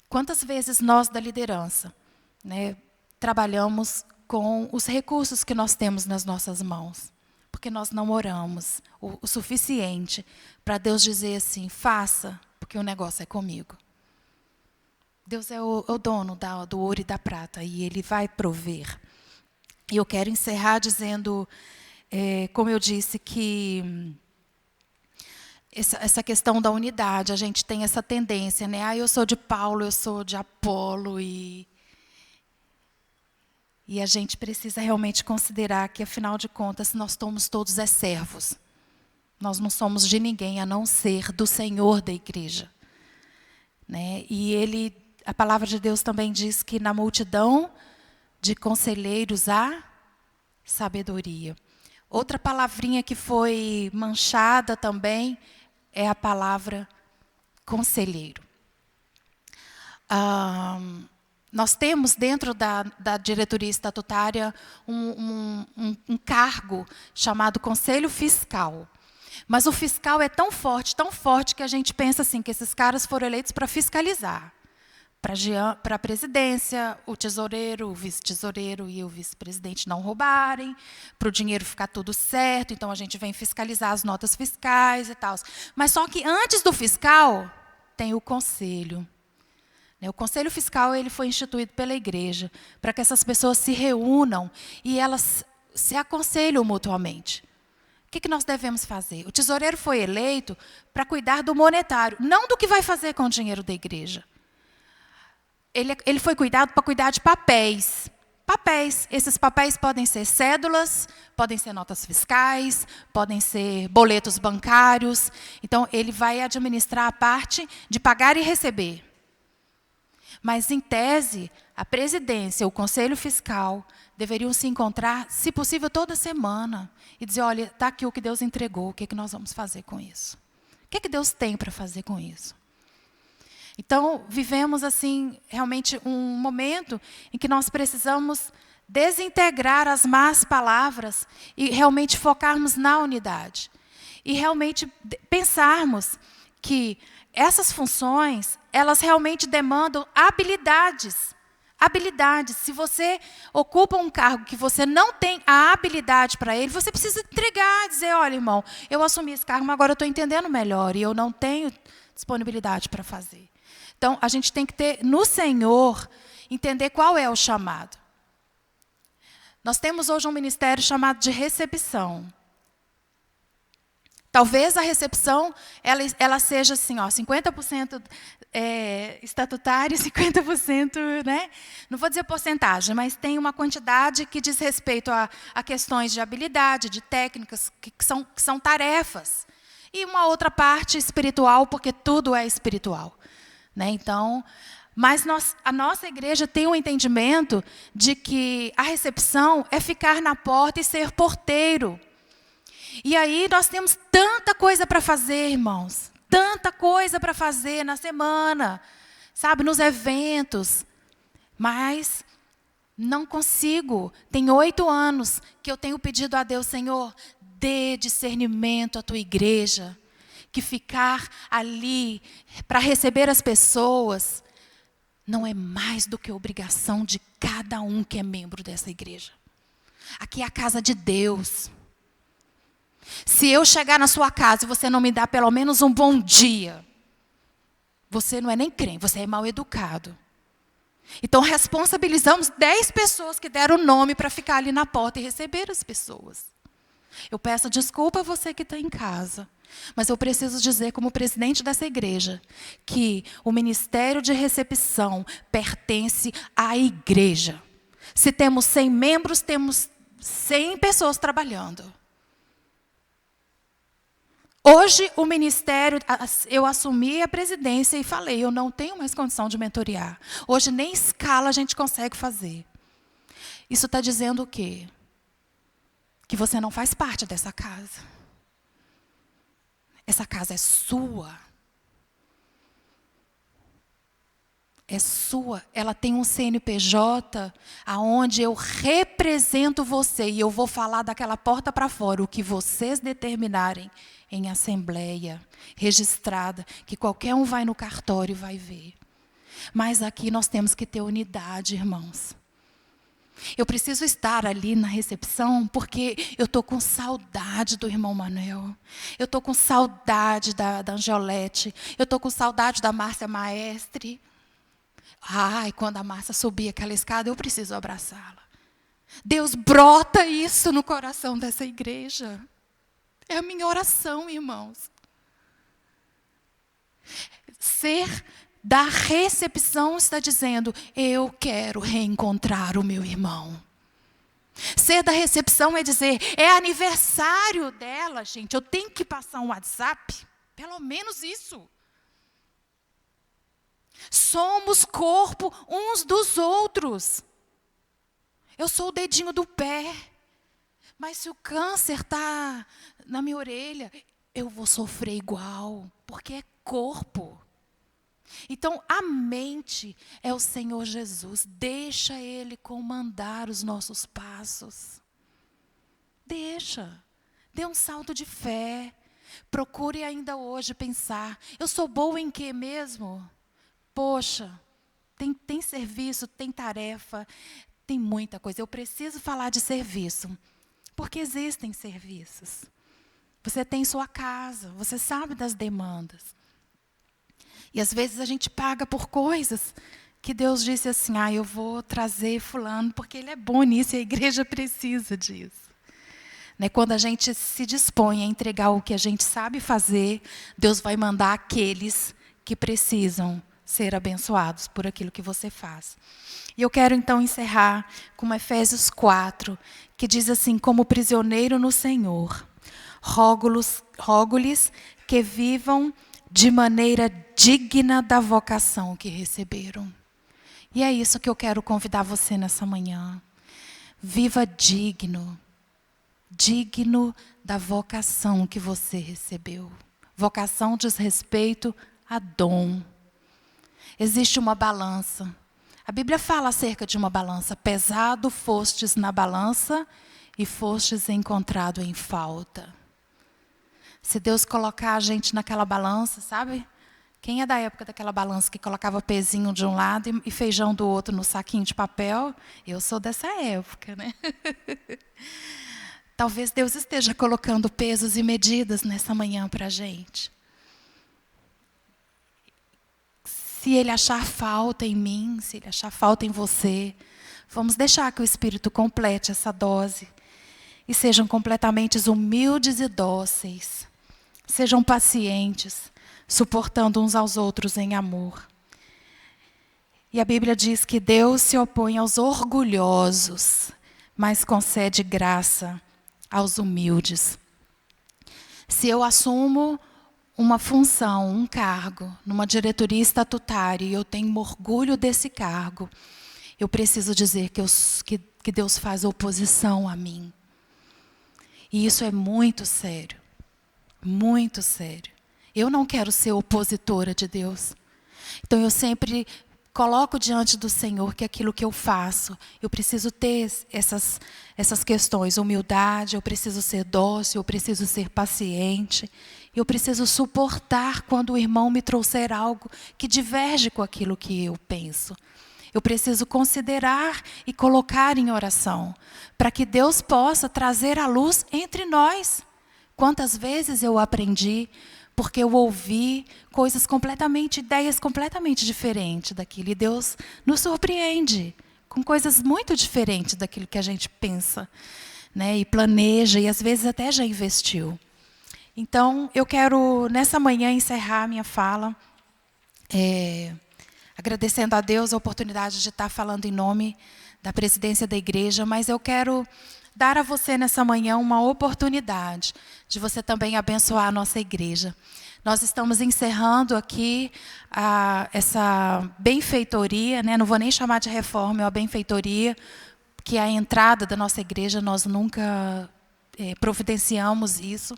S4: Quantas vezes nós da liderança, né, trabalhamos com os recursos que nós temos nas nossas mãos, porque nós não oramos o suficiente para Deus dizer assim, faça, porque o negócio é comigo. Deus é o dono do ouro e da prata, e Ele vai prover. E eu quero encerrar dizendo, como eu disse, que essa questão da unidade, a gente tem essa tendência, né? Eu sou de Paulo, eu sou de Apolo, e a gente precisa realmente considerar que, afinal de contas, nós somos todos servos. Nós não somos de ninguém a não ser do Senhor da igreja. Né? E a palavra de Deus também diz que na multidão de conselheiros há sabedoria. Outra palavrinha que foi manchada também é a palavra conselheiro. Nós temos dentro da diretoria estatutária um cargo chamado Conselho Fiscal. Mas o fiscal é tão forte que a gente pensa assim, que esses caras foram eleitos para fiscalizar. Para a presidência, o tesoureiro, o vice-tesoureiro e o vice-presidente não roubarem, para o dinheiro ficar tudo certo, então a gente vem fiscalizar as notas fiscais e tal. Mas só que antes do fiscal, tem o conselho. O conselho fiscal ele foi instituído pela igreja, para que essas pessoas se reúnam e elas se aconselham mutuamente. O que nós devemos fazer? O tesoureiro foi eleito para cuidar do monetário, não do que vai fazer com o dinheiro da igreja. Ele foi cuidado para cuidar de papéis. Papéis. Esses papéis podem ser cédulas, podem ser notas fiscais, podem ser boletos bancários. Então, ele vai administrar a parte de pagar e receber. Mas, em tese, a presidência, o conselho fiscal, deveriam se encontrar, se possível, toda semana. E dizer, olha, está aqui o que Deus entregou, o que nós vamos fazer com isso? O que Deus tem para fazer com isso? Então, vivemos assim realmente um momento em que nós precisamos desintegrar as más palavras e realmente focarmos na unidade. E realmente pensarmos que essas funções, elas realmente demandam habilidades. Habilidades. Se você ocupa um cargo que você não tem a habilidade para ele, você precisa entregar, dizer, olha, irmão, eu assumi esse cargo, mas agora eu estou entendendo melhor e eu não tenho disponibilidade para fazer. Então, a gente tem que ter, no Senhor, entender qual é o chamado. Nós temos hoje um ministério chamado de recepção. Talvez a recepção ela seja assim, 50% estatutário e 50%, né? Não vou dizer porcentagem, mas tem uma quantidade que diz respeito a questões de habilidade, de técnicas, que são tarefas. E uma outra parte espiritual, porque tudo é espiritual. Né? Então, mas a nossa igreja tem um entendimento de que a recepção é ficar na porta e ser porteiro. E aí nós temos tanta coisa para fazer, irmãos. Tanta coisa para fazer na semana, sabe, nos eventos. Mas não consigo. Tem 8 anos que eu tenho pedido a Deus, Senhor, dê discernimento à tua igreja. que ficar ali para receber as pessoas não é mais do que obrigação de cada um que é membro dessa igreja. Aqui é a casa de Deus. Se eu chegar na sua casa e você não me dá pelo menos um bom dia, você não é nem crente, você é mal educado. Então responsabilizamos 10 pessoas que deram o nome para ficar ali na porta e receber as pessoas. Eu peço desculpa a você que está em casa, mas eu preciso dizer, como presidente dessa igreja, que o ministério de recepção pertence à igreja. Se temos 100 membros, temos 100 pessoas trabalhando. Hoje, o ministério, eu assumi a presidência e falei, eu não tenho mais condição de mentorear. Hoje, nem escala a gente consegue fazer. Isso está dizendo o quê? Que você não faz parte dessa casa. Essa casa é sua. É sua. Ela tem um CNPJ aonde eu represento você e eu vou falar daquela porta para fora o que vocês determinarem em assembleia registrada, que qualquer um vai no cartório e vai ver. Mas aqui nós temos que ter unidade, irmãos. Eu preciso estar ali na recepção porque eu estou com saudade do irmão Manuel. Eu estou com saudade da Angiolete. Eu estou com saudade da Márcia Maestre. Ai, quando a Márcia subir aquela escada, eu preciso abraçá-la. Deus brota isso no coração dessa igreja. É a minha oração, irmãos. Ser da recepção está dizendo, eu quero reencontrar o meu irmão. Ser da recepção é dizer, é aniversário dela, gente. Eu tenho que passar um WhatsApp, pelo menos isso. Somos corpo uns dos outros. Eu sou o dedinho do pé. Mas se o câncer está na minha orelha, eu vou sofrer igual, porque é corpo. Então, a mente é o Senhor Jesus. Deixa Ele comandar os nossos passos. Deixa. Dê um salto de fé. Procure ainda hoje pensar, eu sou boa em quê mesmo? Poxa, tem serviço, tem tarefa, tem muita coisa. Eu preciso falar de serviço. Porque existem serviços. Você tem sua casa, você sabe das demandas. E às vezes a gente paga por coisas que Deus disse assim, eu vou trazer fulano porque ele é bom nisso e a igreja precisa disso. Né? Quando a gente se dispõe a entregar o que a gente sabe fazer, Deus vai mandar aqueles que precisam ser abençoados por aquilo que você faz. E eu quero então encerrar com Efésios 4, que diz assim, como prisioneiro no Senhor, rogo-lhes que vivam de maneira digna da vocação que receberam. E é isso que eu quero convidar você nessa manhã. Viva digno da vocação que você recebeu. Vocação diz respeito a dom. Existe uma balança. A Bíblia fala acerca de uma balança. Pesado fostes na balança e fostes encontrado em falta. Se Deus colocar a gente naquela balança, sabe? Quem é da época daquela balança que colocava pezinho de um lado e feijão do outro no saquinho de papel? Eu sou dessa época, né? Talvez Deus esteja colocando pesos e medidas nessa manhã para a gente. Se Ele achar falta em mim, se Ele achar falta em você, vamos deixar que o Espírito complete essa dose. E sejam completamente humildes e dóceis. Sejam pacientes, suportando uns aos outros em amor. E a Bíblia diz que Deus se opõe aos orgulhosos, mas concede graça aos humildes. Se eu assumo uma função, um cargo, numa diretoria estatutária, e eu tenho orgulho desse cargo, eu preciso dizer que Deus faz oposição a mim. E isso é muito sério. Muito sério. Eu não quero ser opositora de Deus. Então eu sempre coloco diante do Senhor que aquilo que eu faço, eu preciso ter essas questões, humildade, eu preciso ser dócil, eu preciso ser paciente, Eu preciso suportar quando o irmão me trouxer algo que diverge com aquilo que eu penso. Eu preciso considerar e colocar em oração, para que Deus possa trazer a luz entre nós. Quantas vezes eu aprendi, porque eu ouvi ideias completamente diferentes daquilo. E Deus nos surpreende com coisas muito diferentes daquilo que a gente pensa, né? E planeja, e às vezes até já investiu. Então, eu quero, nessa manhã, encerrar a minha fala, agradecendo a Deus a oportunidade de estar falando em nome da presidência da igreja, mas eu quero dar a você nessa manhã uma oportunidade de você também abençoar a nossa igreja. Nós estamos encerrando aqui essa benfeitoria, né? Não vou nem chamar de reforma, é uma benfeitoria, que é a entrada da nossa igreja, nós nunca providenciamos isso.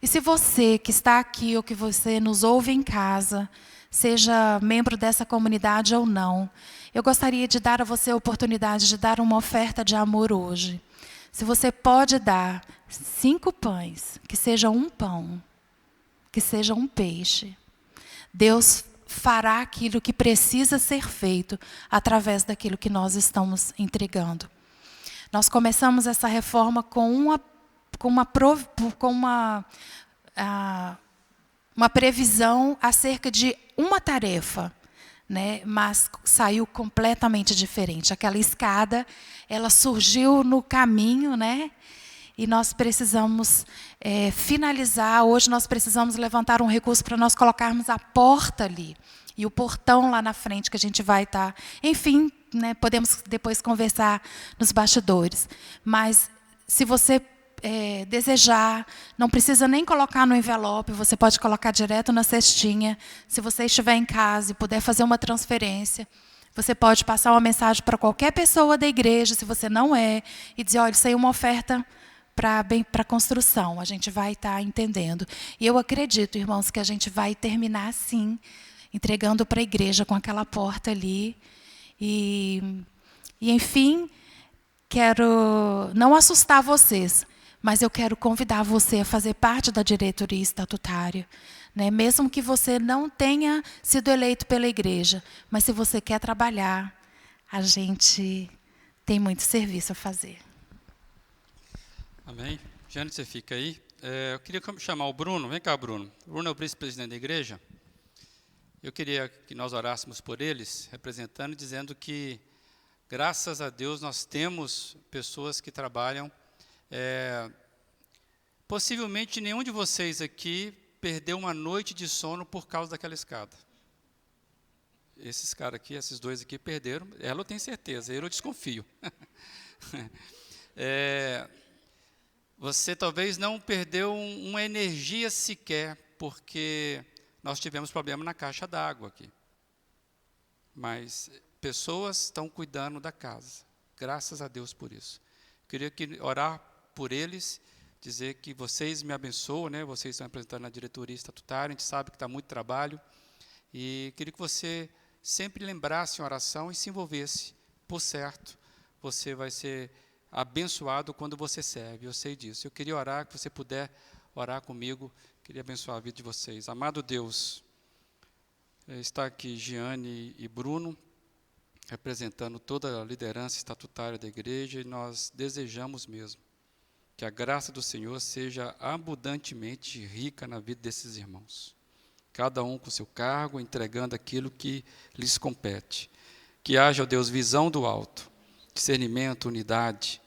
S4: E se você que está aqui ou que você nos ouve em casa, seja membro dessa comunidade ou não, eu gostaria de dar a você a oportunidade de dar uma oferta de amor hoje. Se você pode dar 5 pães, que seja um pão, que seja um peixe, Deus fará aquilo que precisa ser feito através daquilo que nós estamos entregando. Nós começamos essa reforma com uma previsão acerca de uma tarefa, né? Mas saiu completamente diferente. Aquela escada, ela surgiu no caminho, né? E nós precisamos finalizar. Hoje nós precisamos levantar um recurso para nós colocarmos a porta ali. E o portão lá na frente que a gente vai estar. Enfim, né, podemos depois conversar nos bastidores. Mas se você desejar, não precisa nem colocar no envelope, você pode colocar direto na cestinha. Se você estiver em casa e puder fazer uma transferência, você pode passar uma mensagem para qualquer pessoa da igreja, se você não é, e dizer, olha, isso aí é uma oferta para construção, a gente vai estar entendendo. E eu acredito, irmãos, que a gente vai terminar assim, entregando para a igreja com aquela porta ali. E enfim, quero não assustar vocês, mas eu quero convidar você a fazer parte da diretoria estatutária, né? Mesmo que você não tenha sido eleito pela igreja, mas se você quer trabalhar, a gente tem muito serviço a fazer.
S1: Amém. Jane, você fica aí. Eu queria chamar o Bruno. Vem cá, Bruno. O Bruno é o vice-presidente da igreja. Eu queria que nós orássemos por eles, representando e dizendo que, graças a Deus, nós temos pessoas que trabalham. Possivelmente nenhum de vocês aqui perdeu uma noite de sono por causa daquela escada. Esses caras aqui, esses dois aqui perderam. Ela eu tenho certeza, eu desconfio. Você talvez não perdeu uma energia sequer, porque nós tivemos problema na caixa d'água aqui. Mas pessoas estão cuidando da casa. Graças a Deus por isso. Queria orar por eles, dizer que vocês me abençoam, né? Vocês estão representando a diretoria estatutária, a gente sabe que está muito trabalho. E queria que você sempre lembrasse em oração e se envolvesse. Por certo, você vai ser abençoado quando você serve, eu sei disso. Eu queria orar, que você puder orar comigo, queria abençoar a vida de vocês. Amado Deus, está aqui Giane e Bruno, representando toda a liderança estatutária da igreja, e nós desejamos mesmo que a graça do Senhor seja abundantemente rica na vida desses irmãos. Cada um com seu cargo, entregando aquilo que lhes compete. Que haja, ó Deus, visão do alto, discernimento, unidade,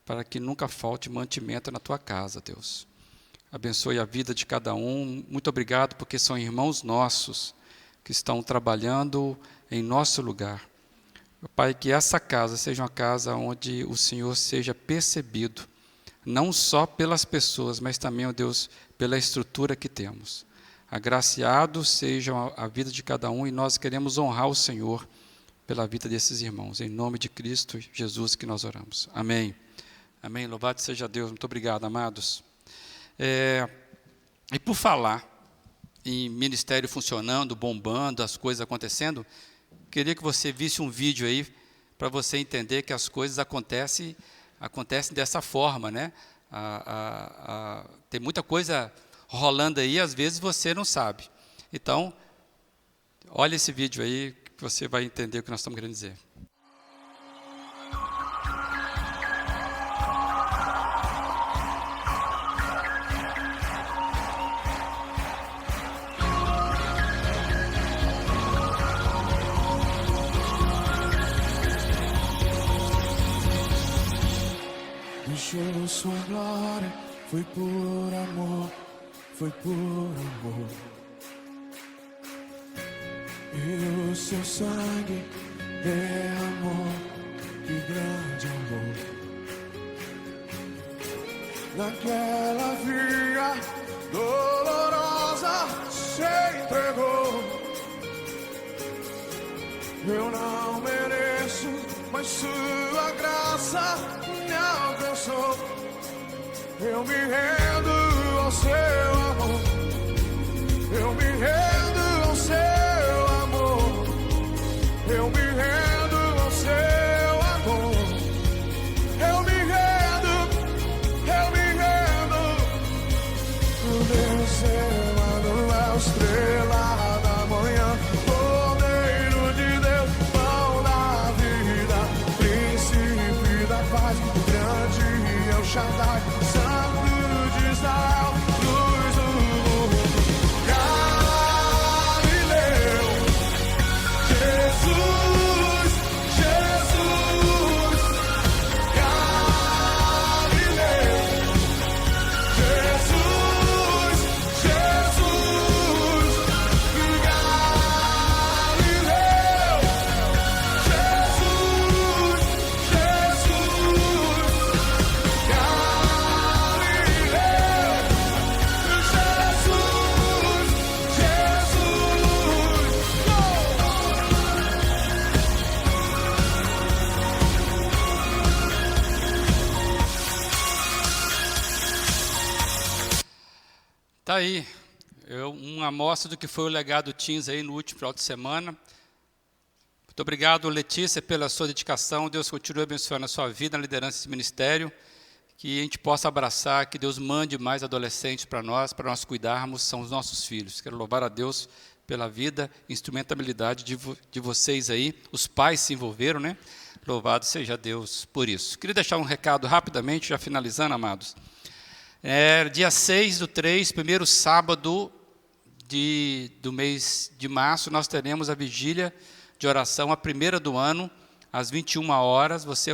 S1: para que nunca falte mantimento na tua casa, Deus. Abençoe a vida de cada um. Muito obrigado, porque são irmãos nossos que estão trabalhando em nosso lugar. Pai, que essa casa seja uma casa onde o Senhor seja percebido, não só pelas pessoas, mas também, ó Deus, pela estrutura que temos. Agraciado seja a vida de cada um, e nós queremos honrar o Senhor pela vida desses irmãos. Em nome de Cristo Jesus que nós oramos. Amém. Amém. Louvado seja Deus. Muito obrigado, amados. E por falar em ministério funcionando, bombando, as coisas acontecendo, queria que você visse um vídeo aí, para você entender que as coisas acontecem dessa forma, né? Tem muita coisa rolando aí, às vezes você não sabe. Então, olha esse vídeo aí, que você vai entender o que nós estamos querendo dizer.
S5: Deixou sua glória, foi por amor, foi por amor. E o seu sangue derramou, que grande amor. Naquela via dolorosa se entregou. Eu não mereço, mas sua graça me alcançou. Eu me rendo ao seu amor. Eu me rendo ao seu amor. Eu me rendo ao seu amor. Eu me rendo, eu me rendo. O Deus amado é a estrela da manhã. Cordeiro de Deus, pão da vida, príncipe da paz, grande é o Shaddai, Santo de Israel, luz do mundo. Galileu, Jesus, Jesus. Galileu, Jesus, Jesus. Galileu, Jesus, Jesus.
S1: Tá aí, uma amostra do que foi o legado Teens aí no último final de semana. Muito obrigado, Letícia, pela sua dedicação. Deus continue abençoando a sua vida na liderança desse ministério. Que a gente possa abraçar, que Deus mande mais adolescentes para nós cuidarmos, são os nossos filhos. Quero louvar a Deus pela vida, instrumentabilidade de vocês aí. Os pais se envolveram, né? Louvado seja Deus por isso. Queria deixar um recado rapidamente, já finalizando, amados. Dia 6/3, primeiro sábado do mês de março, nós teremos a vigília de oração, a primeira do ano, às 21 horas. Você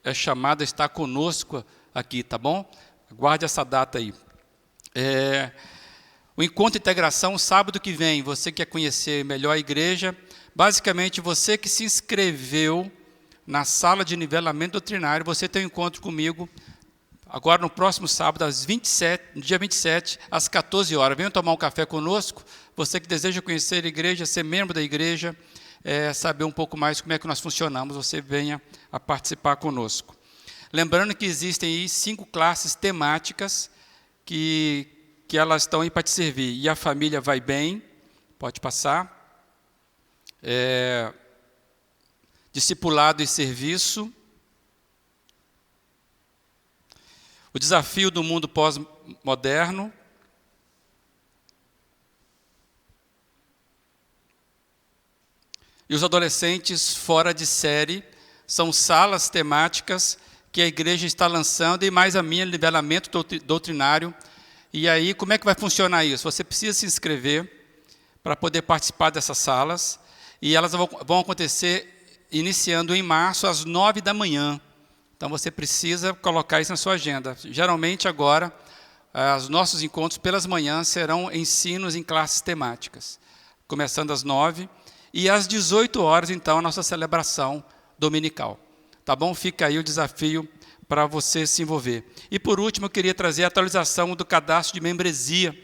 S1: é chamado a estar conosco aqui, tá bom? Guarde essa data aí. O encontro de integração, sábado que vem, você quer conhecer melhor a igreja, basicamente você que se inscreveu na sala de nivelamento doutrinário, você tem um encontro comigo, agora no próximo sábado, no dia 27, às 14 horas. Venha tomar um café conosco, você que deseja conhecer a igreja, ser membro da igreja, saber um pouco mais como é que nós funcionamos, você venha a participar conosco. Lembrando que existem aí 5 classes temáticas que elas estão aí para te servir. E a família vai bem, pode passar. Discipulado e serviço. O desafio do mundo pós-moderno. E os adolescentes fora de série, são salas temáticas que a igreja está lançando, e mais a minha, nivelamento doutrinário. E aí, como é que vai funcionar isso? Você precisa se inscrever para poder participar dessas salas, e elas vão acontecer iniciando em março, às 9 da manhã. Então, você precisa colocar isso na sua agenda. Geralmente, agora, os nossos encontros pelas manhãs serão ensinos em classes temáticas, começando às 9, e às 18 horas, então, a nossa celebração dominical. Tá bom? Fica aí o desafio para você se envolver. E, por último, eu queria trazer a atualização do cadastro de membresia.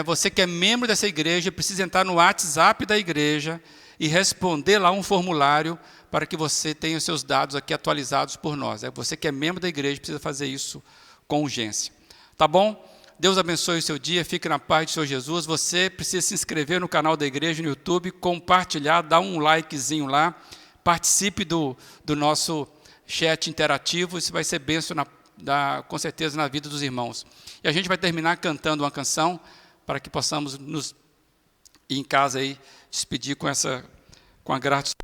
S1: Você que é membro dessa igreja, precisa entrar no WhatsApp da igreja e responder lá um formulário para que você tenha os seus dados aqui atualizados por nós. Você que é membro da igreja, precisa fazer isso com urgência. Tá bom? Deus abençoe o seu dia, fique na paz do Senhor Jesus. Você precisa se inscrever no canal da igreja no YouTube, compartilhar, dar um likezinho lá, participe do nosso chat interativo, isso vai ser bênção com certeza, na vida dos irmãos. E a gente vai terminar cantando uma canção para que possamos nos ir em casa aí, despedir com a gratidão.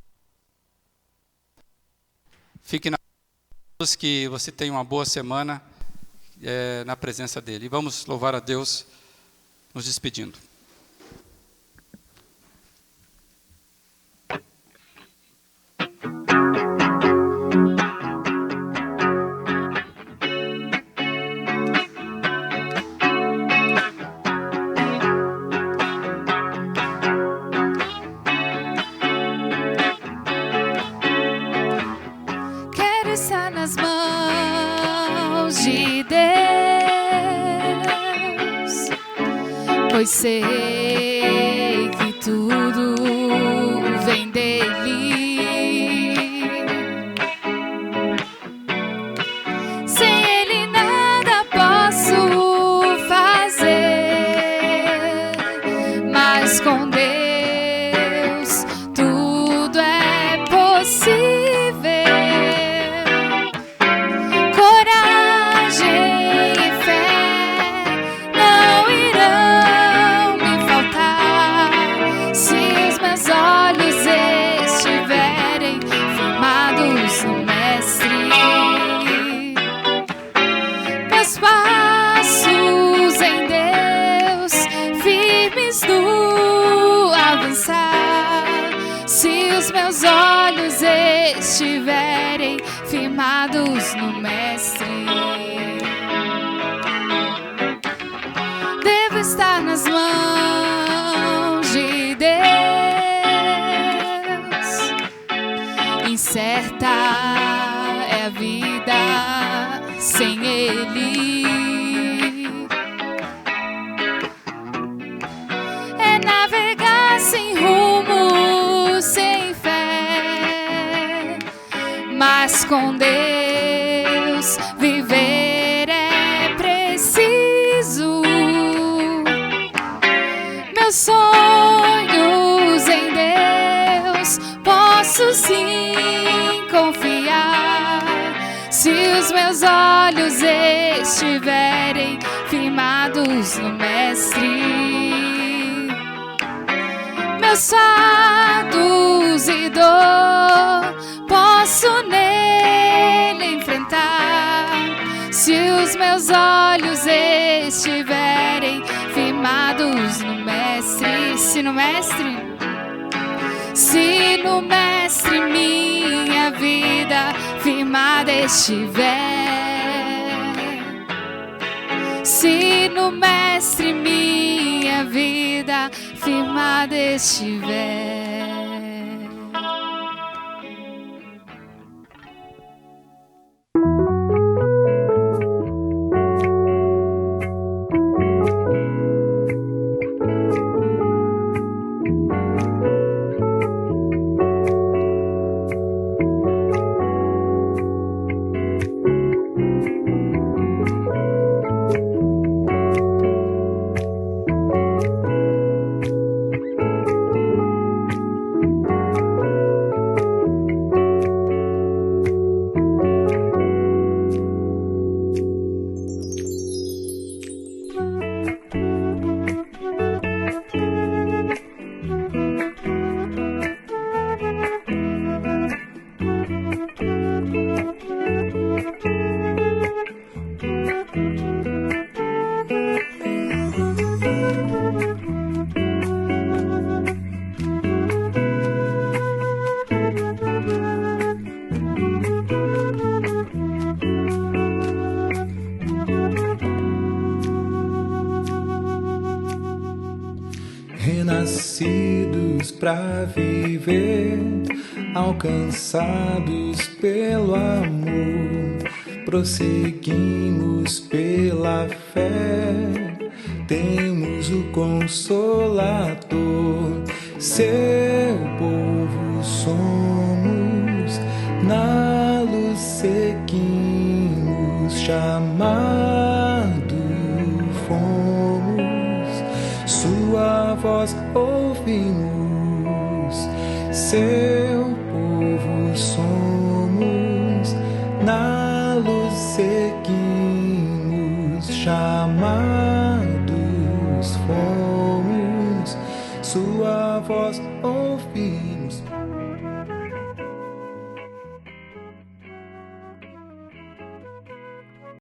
S1: Fique na paz, que você tenha uma boa semana na presença dele. E vamos louvar a Deus nos despedindo.
S3: Quero estar nas mãos de Deus, pois sei que tudo vem dele. Sem ele nada posso fazer, mas com Deus tudo é possível. Coragem e fé não irão me faltar se os meus olhos estiverem firmados no Mestre. Meus passos em Deus, firmes no avançar, se os meus olhos estiverem firmados no Mestre. Devo estar nas mãos de Deus, incerta é a vida sem Ele. É navegar sem rumo, sem fé, mas com Deus viver é preciso. Meus sonhos em Deus posso sim confiar, se os meus olhos estiverem firmados no Mestre. Meus fardos e dor posso nele enfrentar, se os meus olhos estiverem firmados no Mestre. Se no Mestre minha vida firmada estiver, se no Mestre minha vida firmada estiver.
S6: Renascidos para viver, alcançados pelo amor, prosseguimos pela fé, temos o Consolador, seu povo somos, na luz seguimos, chamado fomos, sua voz ouvimos, seu povo somos, na luz seguimos. ouvimos, chamados fomos, sua voz